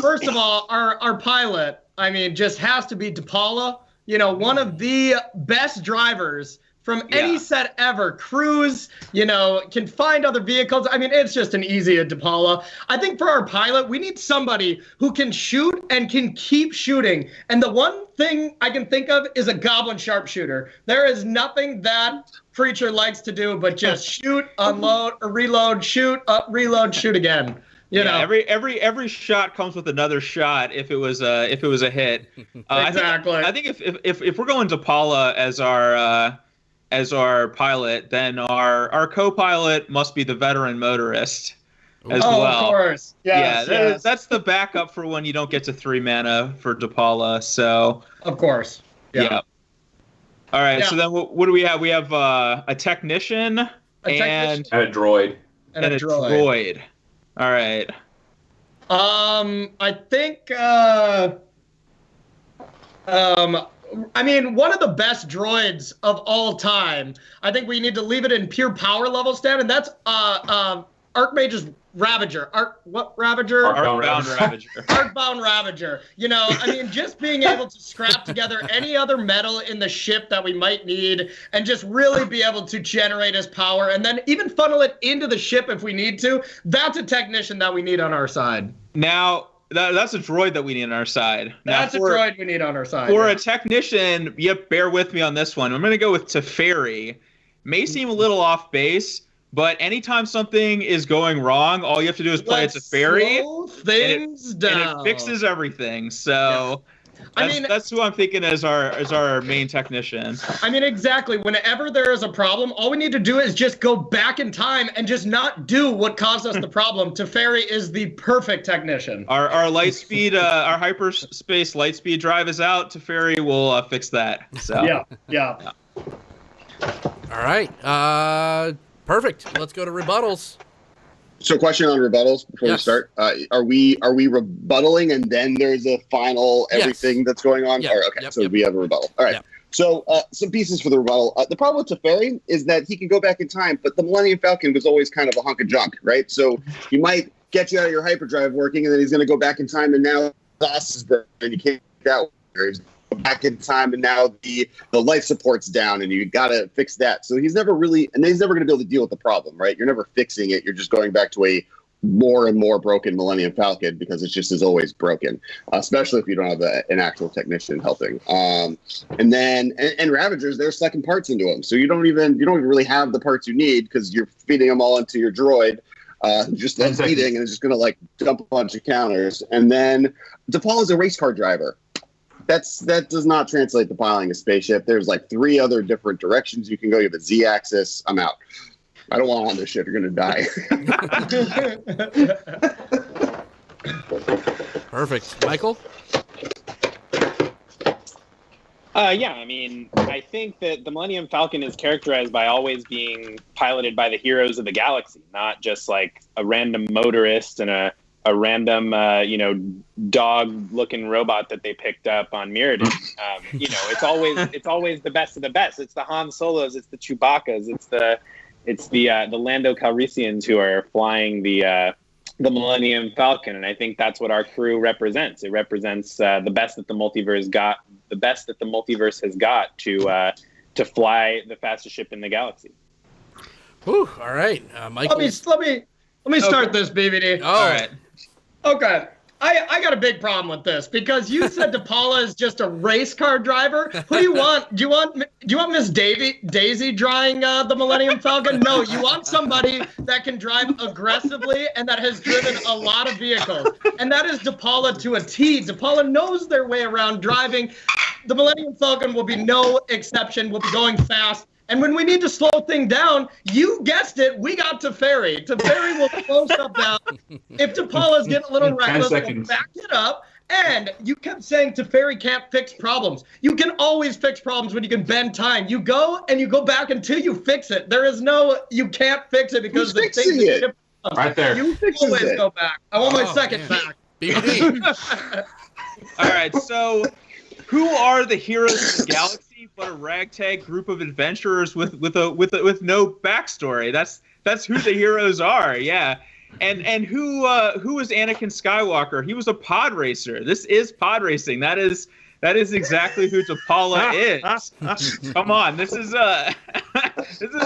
First of all, our pilot, just has to be DePaula. One of the best drivers from any set ever. Cruise, can find other vehicles. It's just an easy DePaula. I think for our pilot, we need somebody who can shoot and can keep shooting. And the one thing I can think of is a Goblin Sharpshooter. There is nothing that creature likes to do but just shoot, unload, or reload, shoot, reload, shoot again. Every shot comes with another shot if it was a hit. Exactly. I think if we're going DePaula as our pilot, then our co-pilot must be the veteran motorist as well. Of course. Yes, that's the backup for when you don't get to 3 mana for DePaula. So of course. Yeah. All right. So then what do we have? We have a technician and a droid. And a droid. All right. I think one of the best droids of all time. I think we need to leave it in pure power level stat, and that's Archmage's Ravager. Ravager? Arcbound Ravager. Arcbound Ravager. Just being able to scrap together any other metal in the ship that we might need and just really be able to generate as power and then even funnel it into the ship if we need to. That's a technician that we need on our side. Now, that's a droid that we need on our side. That's a droid we need on our side. For a technician, bear with me on this one. I'm going to go with Teferi. May seem a little off base, but anytime something is going wrong, all you have to do is play a Teferi, and it fixes everything. So that's who I'm thinking as our main technician. Exactly. Whenever there is a problem, all we need to do is just go back in time and just not do what caused us the problem. Teferi is the perfect technician. Our light speed, our hyperspace light speed drive is out. Teferi will fix that. So yeah. All right. Perfect. Let's go to rebuttals. So, question on rebuttals before we start: Are we rebuttaling and then there's a final everything that's going on? Yep. We have a rebuttal. All right. Yep. So, some pieces for the rebuttal. The problem with Teferi is that he can go back in time, but the Millennium Falcon was always kind of a hunk of junk, right? So he might get you out of your hyperdrive working, and then he's going to go back in time, and now DOS is broken, and you can't get out. Back in time, and now the life support's down, and you got to fix that. So he's never going to be able to deal with the problem, right? You're never fixing it. You're just going back to a more and more broken Millennium Falcon because it's just as always broken, especially if you don't have an actual technician helping. And Ravagers, they're sucking parts into them, so you don't even really have the parts you need because you're feeding them all into your droid. Just feeding, and it's just going to dump a bunch of counters. And then DePaul is a race car driver. That does not translate to piling a spaceship. There's 3 other different directions you can go. You have a Z-axis. I'm out. I don't want on this ship. You're going to die. Perfect. Michael? Yeah, I mean, I think that the Millennium Falcon is characterized by always being piloted by the heroes of the galaxy, not just like a random motorist and a random, dog-looking robot that they picked up on Mirrodin. It's always the best of the best. It's the Han Solos, it's the Chewbacca's, it's the Lando Calrissians who are flying the Millennium Falcon, and I think that's what our crew represents. It represents the best that the multiverse has got to fly the fastest ship in the galaxy. Whew, all right, Michael. Let me start this, BBD. Oh. All right. Okay. I got a big problem with this because you said DePaula is just a race car driver. Who do you want? Do you want Miss Daisy drawing the Millennium Falcon? No, you want somebody that can drive aggressively and that has driven a lot of vehicles. And that is DePaula to a T. DePaula knows their way around driving. The Millennium Falcon will be no exception. We'll be going fast. And when we need to slow things down, you guessed it, we got Teferi. Teferi will slow stuff down. If DePaula's getting a little reckless, we'll back it up. And you kept saying Teferi can't fix problems. You can always fix problems when you can bend time. You go and you go back until you fix it. There is no, you can't fix it because the things that right there. You always go back. I want my second back. All right, so who are the heroes of the galaxy but a ragtag group of adventurers with no backstory? That's who the heroes are. Yeah. And who is Anakin Skywalker? He was a pod racer. This is pod racing. That is exactly who DePaula is. Come on, this is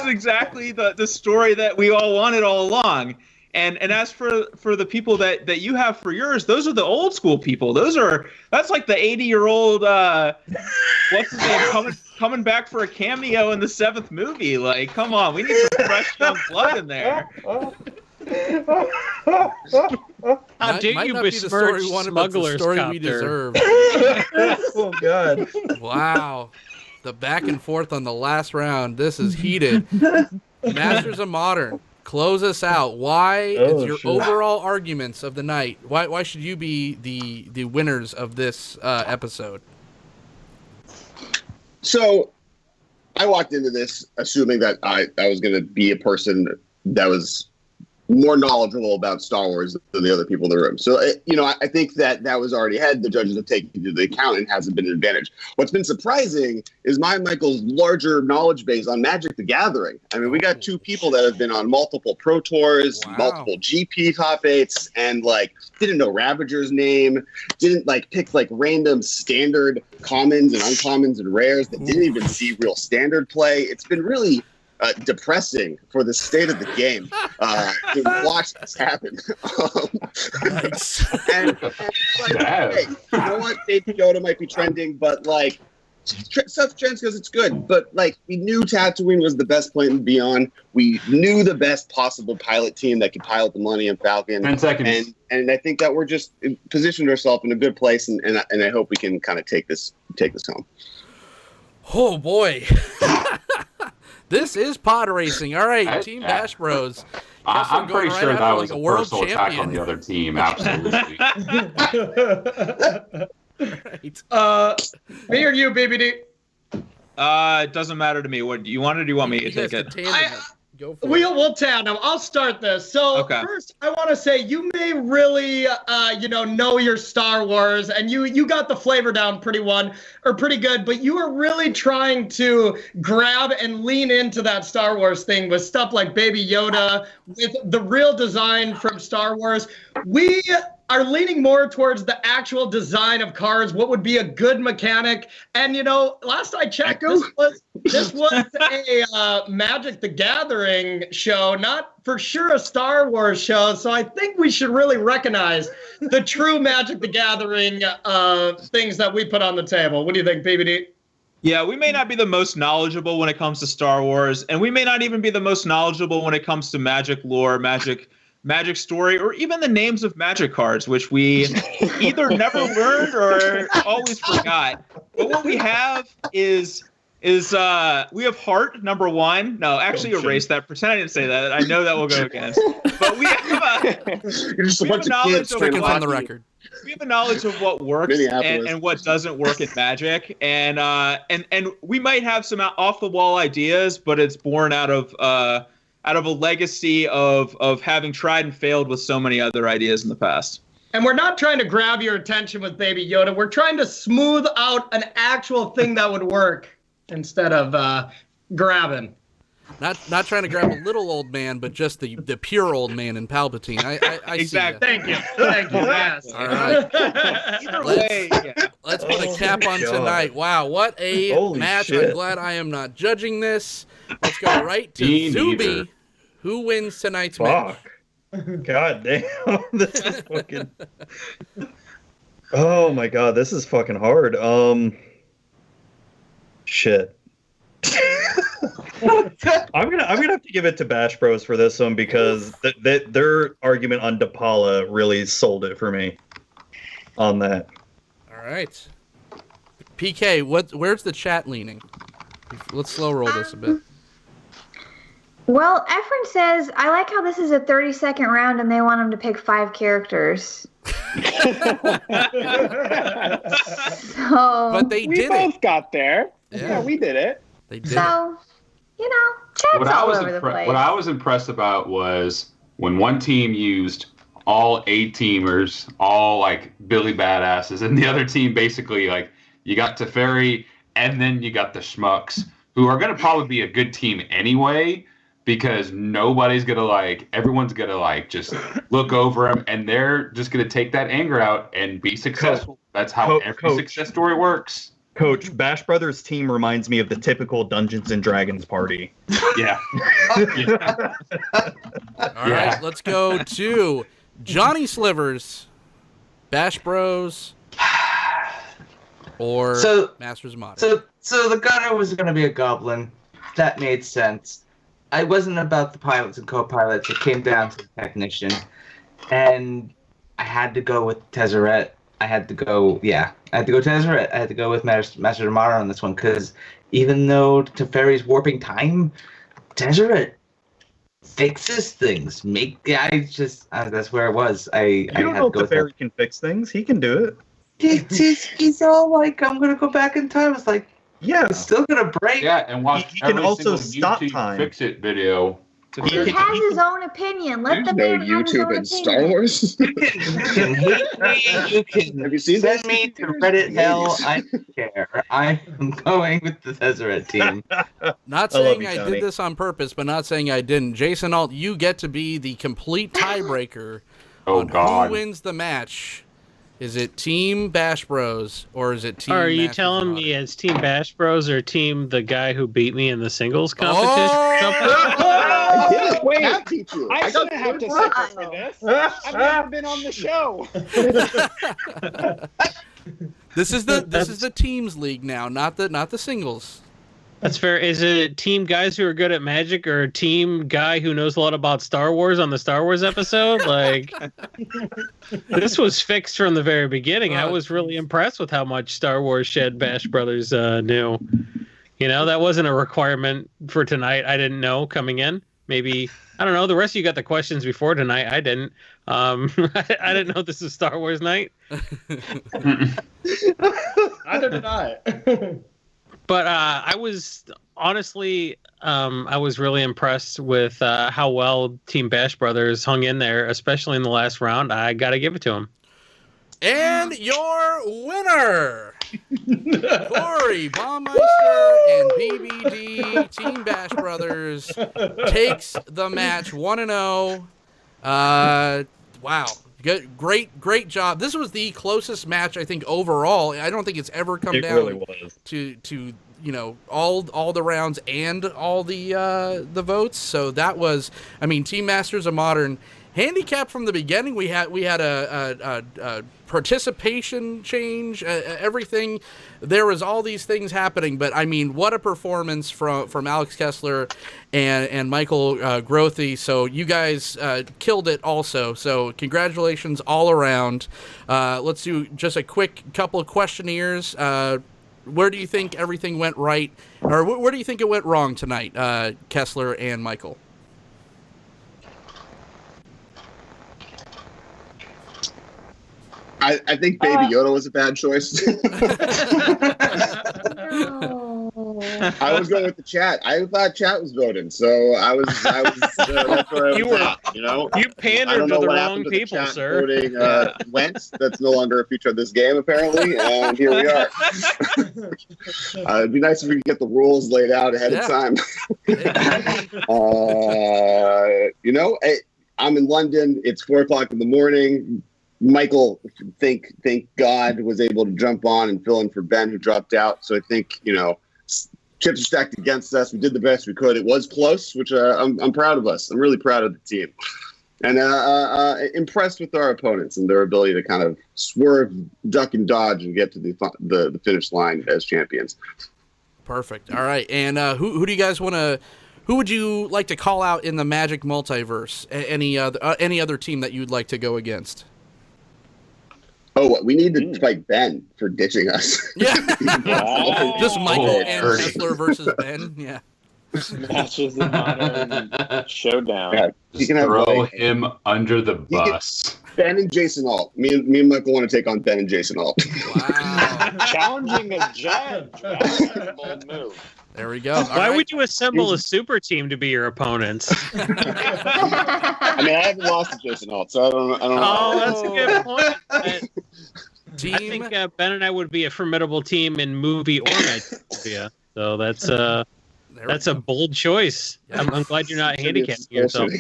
exactly the story that we all wanted all along. And as for the people that you have for yours, those are the old school people. That's like the 80-year-old what's his name coming back for a cameo in the 7th movie. Like, come on, we need some fresh young blood in there. How dare you besmirch Smuggler's Copter? We deserve. Oh God! Wow, the back and forth on the last round. This is heated. Masters of Modern, close us out. Why is your overall arguments of the night? Why should you be the winners of this episode? So, I walked into this assuming that I was going to be a person that was more knowledgeable about Star Wars than the other people in the room. So, I think that was already ahead. The judges have taken into the account and hasn't been an advantage. What's been surprising is Michael's larger knowledge base on Magic the Gathering. I mean, we got 2 people that have been on multiple Pro Tours, multiple GP top 8s, and didn't know Ravager's name, didn't pick random standard commons and uncommons and rares that didn't even see real standard play. It's been really depressing for the state of the game to watch this happen. Hey, you know what? Baby Yoda might be trending, but stuff trends because it's good. But we knew Tatooine was the best planet beyond. We knew the best possible pilot team that could pilot the Millennium Falcon. 10 seconds. And I think that we're just positioned ourselves in a good place, and I hope we can kind of take this home. Oh boy. This is pod racing. All right, Team Bash Bros. I'm pretty sure that was a a world personal attack champion on the other team. Absolutely. Right. Me or you, BBD? It doesn't matter to me. What do you want, or do you want me to take it? Go for it. We'll tandem. I'll start this. So first, I want to say you may really, know your Star Wars, and you got the flavor down pretty good. But you are really trying to grab and lean into that Star Wars thing with stuff like Baby Yoda, with the real design from Star Wars. We are leaning more towards the actual design of cards, what would be a good mechanic. And, last I checked, this was a Magic the Gathering show, not for sure a Star Wars show. So I think we should really recognize the true Magic the Gathering things that we put on the table. What do you think, BBD? Yeah, we may not be the most knowledgeable when it comes to Star Wars, and we may not even be the most knowledgeable when it comes to Magic lore, Magic story, or even the names of Magic cards, which we either never learned or always forgot. But what we have is is we have Heart number 1. No, actually erase that. Pretend I didn't say that. I know that will go against. But we have knowledge stricken from the record. We have a knowledge of what works and what doesn't work in Magic, and we might have some off the wall ideas, but it's born out of a legacy of having tried and failed with so many other ideas in the past. And we're not trying to grab your attention with Baby Yoda. We're trying to smooth out an actual thing that would work instead of grabbing. Not trying to grab a little old man, but just the pure old man in Palpatine. I exactly. Thank you. Yes. All right. Either way, let's put a cap on tonight. Wow, what a match. Shit. I'm glad I am not judging this. Let's go right to Zuby. Who wins tonight's match? God damn. This is fucking... Oh my god, this is fucking hard. Shit. I'm gonna have to give it to Bash Bros for this one because their argument on DePaula really sold it for me on that. All right, PK, where's the chat leaning? Let's slow roll this a bit. Well, Efren says, I like how this is a 30-second round and they want him to pick 5 characters. But they did it. We both got there. Yeah, we did it. They did. So, chat's all over the place. What I was impressed about was when one team used all 8-teamers, all like Billy Badasses, and the other team basically like you got Teferi and then you got the Schmucks, who are going to probably be a good team anyway, because everyone's going to just look over them and they're just going to take that anger out and be successful. That's how every success story works. Coach, Bash Brothers team reminds me of the typical Dungeons and Dragons party. Yeah. All right, let's go to Johnny Slivers, Bash Bros, or Masters of Modern. So the gunner was going to be a goblin. That made sense. I wasn't about the pilots and co-pilots. It came down to the technician. And I had to go with Tezzeret. I had to go Tezzeret. I had to go with Master of Modern on this one because even though Teferi's warping time, Tezzeret fixes things. That's where it was. You don't know if Teferi can fix things. He can do it. He's all like, I'm going to go back in time. It's like, yeah, it's still going to break. Yeah, and watch he can also stop YouTube time. Fix it video. He has his own opinion. Let the man have his own YouTube in Star Wars. You can hate me. You can Have you seen send me to Reddit hell. I don't care. I am going with the Tezzeret team. Not saying I did this on purpose, but not saying I didn't. Jason Alt, you get to be the complete tiebreaker on who wins the match. Is it Team Bash Bros or is it Team? Are you telling me it's Team Bash Bros or Team the guy who beat me in the singles competition? Wait, I shouldn't have to suffer for this. I've never been on the show. This is the teams league now, not the singles. That's fair. Is it team guys who are good at Magic or a team guy who knows a lot about Star Wars on the Star Wars episode? Like, this was fixed from the very beginning. I was really impressed with how much Star Wars Shed Bash Brothers knew. That wasn't a requirement for tonight. I didn't know coming in. Maybe, I don't know. The rest of you got the questions before tonight. I didn't. I didn't know this was Star Wars night. Neither did I. But I was honestly, I was really impressed with how well Team Bash Brothers hung in there, especially in the last round. I got to give it to them. And your winner, Corey, Baumeister, and BBD, Team Bash Brothers, takes the match 1-0. Wow. Good, great job. This was the closest match I think overall. I don't think it's ever come down really to all the rounds and all the votes. So that was, Team Masters of Modern handicap from the beginning. We had a participation change, everything. There was all these things happening, but what a performance from Alex Kessler and Michael Grothe. So you guys killed it also. So congratulations all around. Let's do just a quick couple of questionnaires where do you think everything went right, or where do you think it went wrong tonight, Kessler and Michael? I think Baby Yoda was a bad choice. No. I was going with the chat. I thought chat was voting, so I was. That's where I was at, you know. You pandered to the wrong people, sir. Voting went. That's no longer a feature of this game, apparently, and here we are. It'd be nice if we could get the rules laid out ahead of time. You know, I'm in London. It's 4:00 in the morning. Michael, thank God, was able to jump on and fill in for Ben, who dropped out. So I think, you know, chips are stacked against us. We did the best we could. It was close, which I'm proud of us. I'm really proud of the team. And impressed with our opponents and their ability to kind of swerve, duck, and dodge and get to the finish line as champions. Perfect. All right. And who do you guys want to... Who would you like to call out in the Magic multiverse? Any other team that you'd like to go against? Oh, we need to fight Ben for ditching us. Yeah. Just Michael and Kessler versus Ben. Yeah. Matches in modern showdown. Yeah, you can throw him under the bus. Ben and Jason Alt. Me and Michael want to take on Ben and Jason Alt. Wow. Challenging a judge. That's a bold move. There we go. Why would you assemble a super team to be your opponents? I mean, I haven't lost to Jason Alt, so I don't know. Oh, that's a good point. Team? I think Ben and I would be a formidable team in movie or night trivia. So that's a bold choice. Yeah. I'm glad you're not handicapping yourself.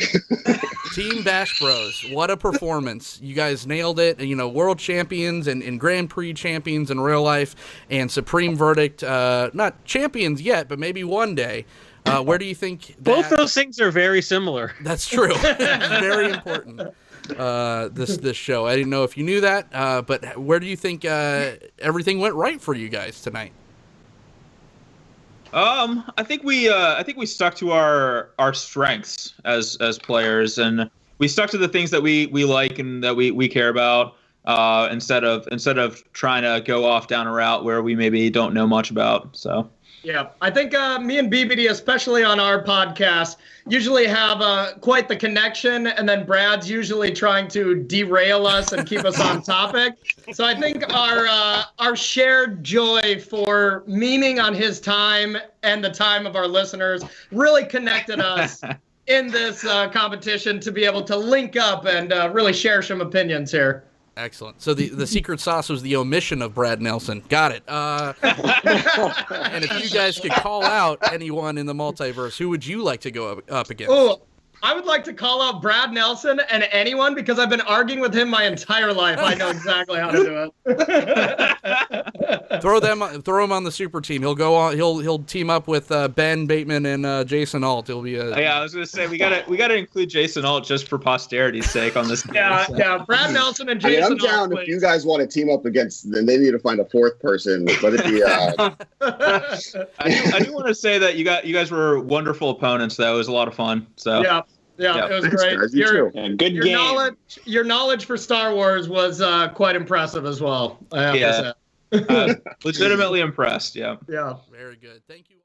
Team Bash Bros. What a performance. You guys nailed it. You know, world champions and Grand Prix champions in real life and Supreme Verdict. Not champions yet, but maybe one day. Where do you think both those things are very similar? That's true. Very important. This show. I didn't know if you knew that, but where do you think everything went right for you guys tonight? I think we stuck to our strengths as players, and we stuck to the things that we like and that we care about, instead of trying to go off down a route where we maybe don't know much about. So. Yeah, I think me and BBD, especially on our podcast, usually have quite the connection, and then Brad's usually trying to derail us and keep us on topic. So I think our shared joy for memeing on his time and the time of our listeners really connected us in this competition to be able to link up and really share some opinions here. Excellent. So the secret sauce was the omission of Brad Nelson. Got it. And if you guys could call out anyone in the multiverse, who would you like to go up against? Oh, I would like to call out Brad Nelson and anyone because I've been arguing with him my entire life. I know exactly how to do it. Throw him on the super team. He'll go on. He'll team up with Ben Bateman and Jason Alt. It'll be I was gonna say we gotta include Jason Alt just for posterity's sake on this. Yeah. Brad Nelson and Jason. I'm down Alt, if you guys want to team up against. Then they need to find a fourth person. Let it be. I do want to say that you guys were wonderful opponents. Though it was a lot of fun. So yeah, it was great. Your knowledge for Star Wars was quite impressive as well. I have to say. Legitimately impressed. Yeah. Yeah. Very good. Thank you.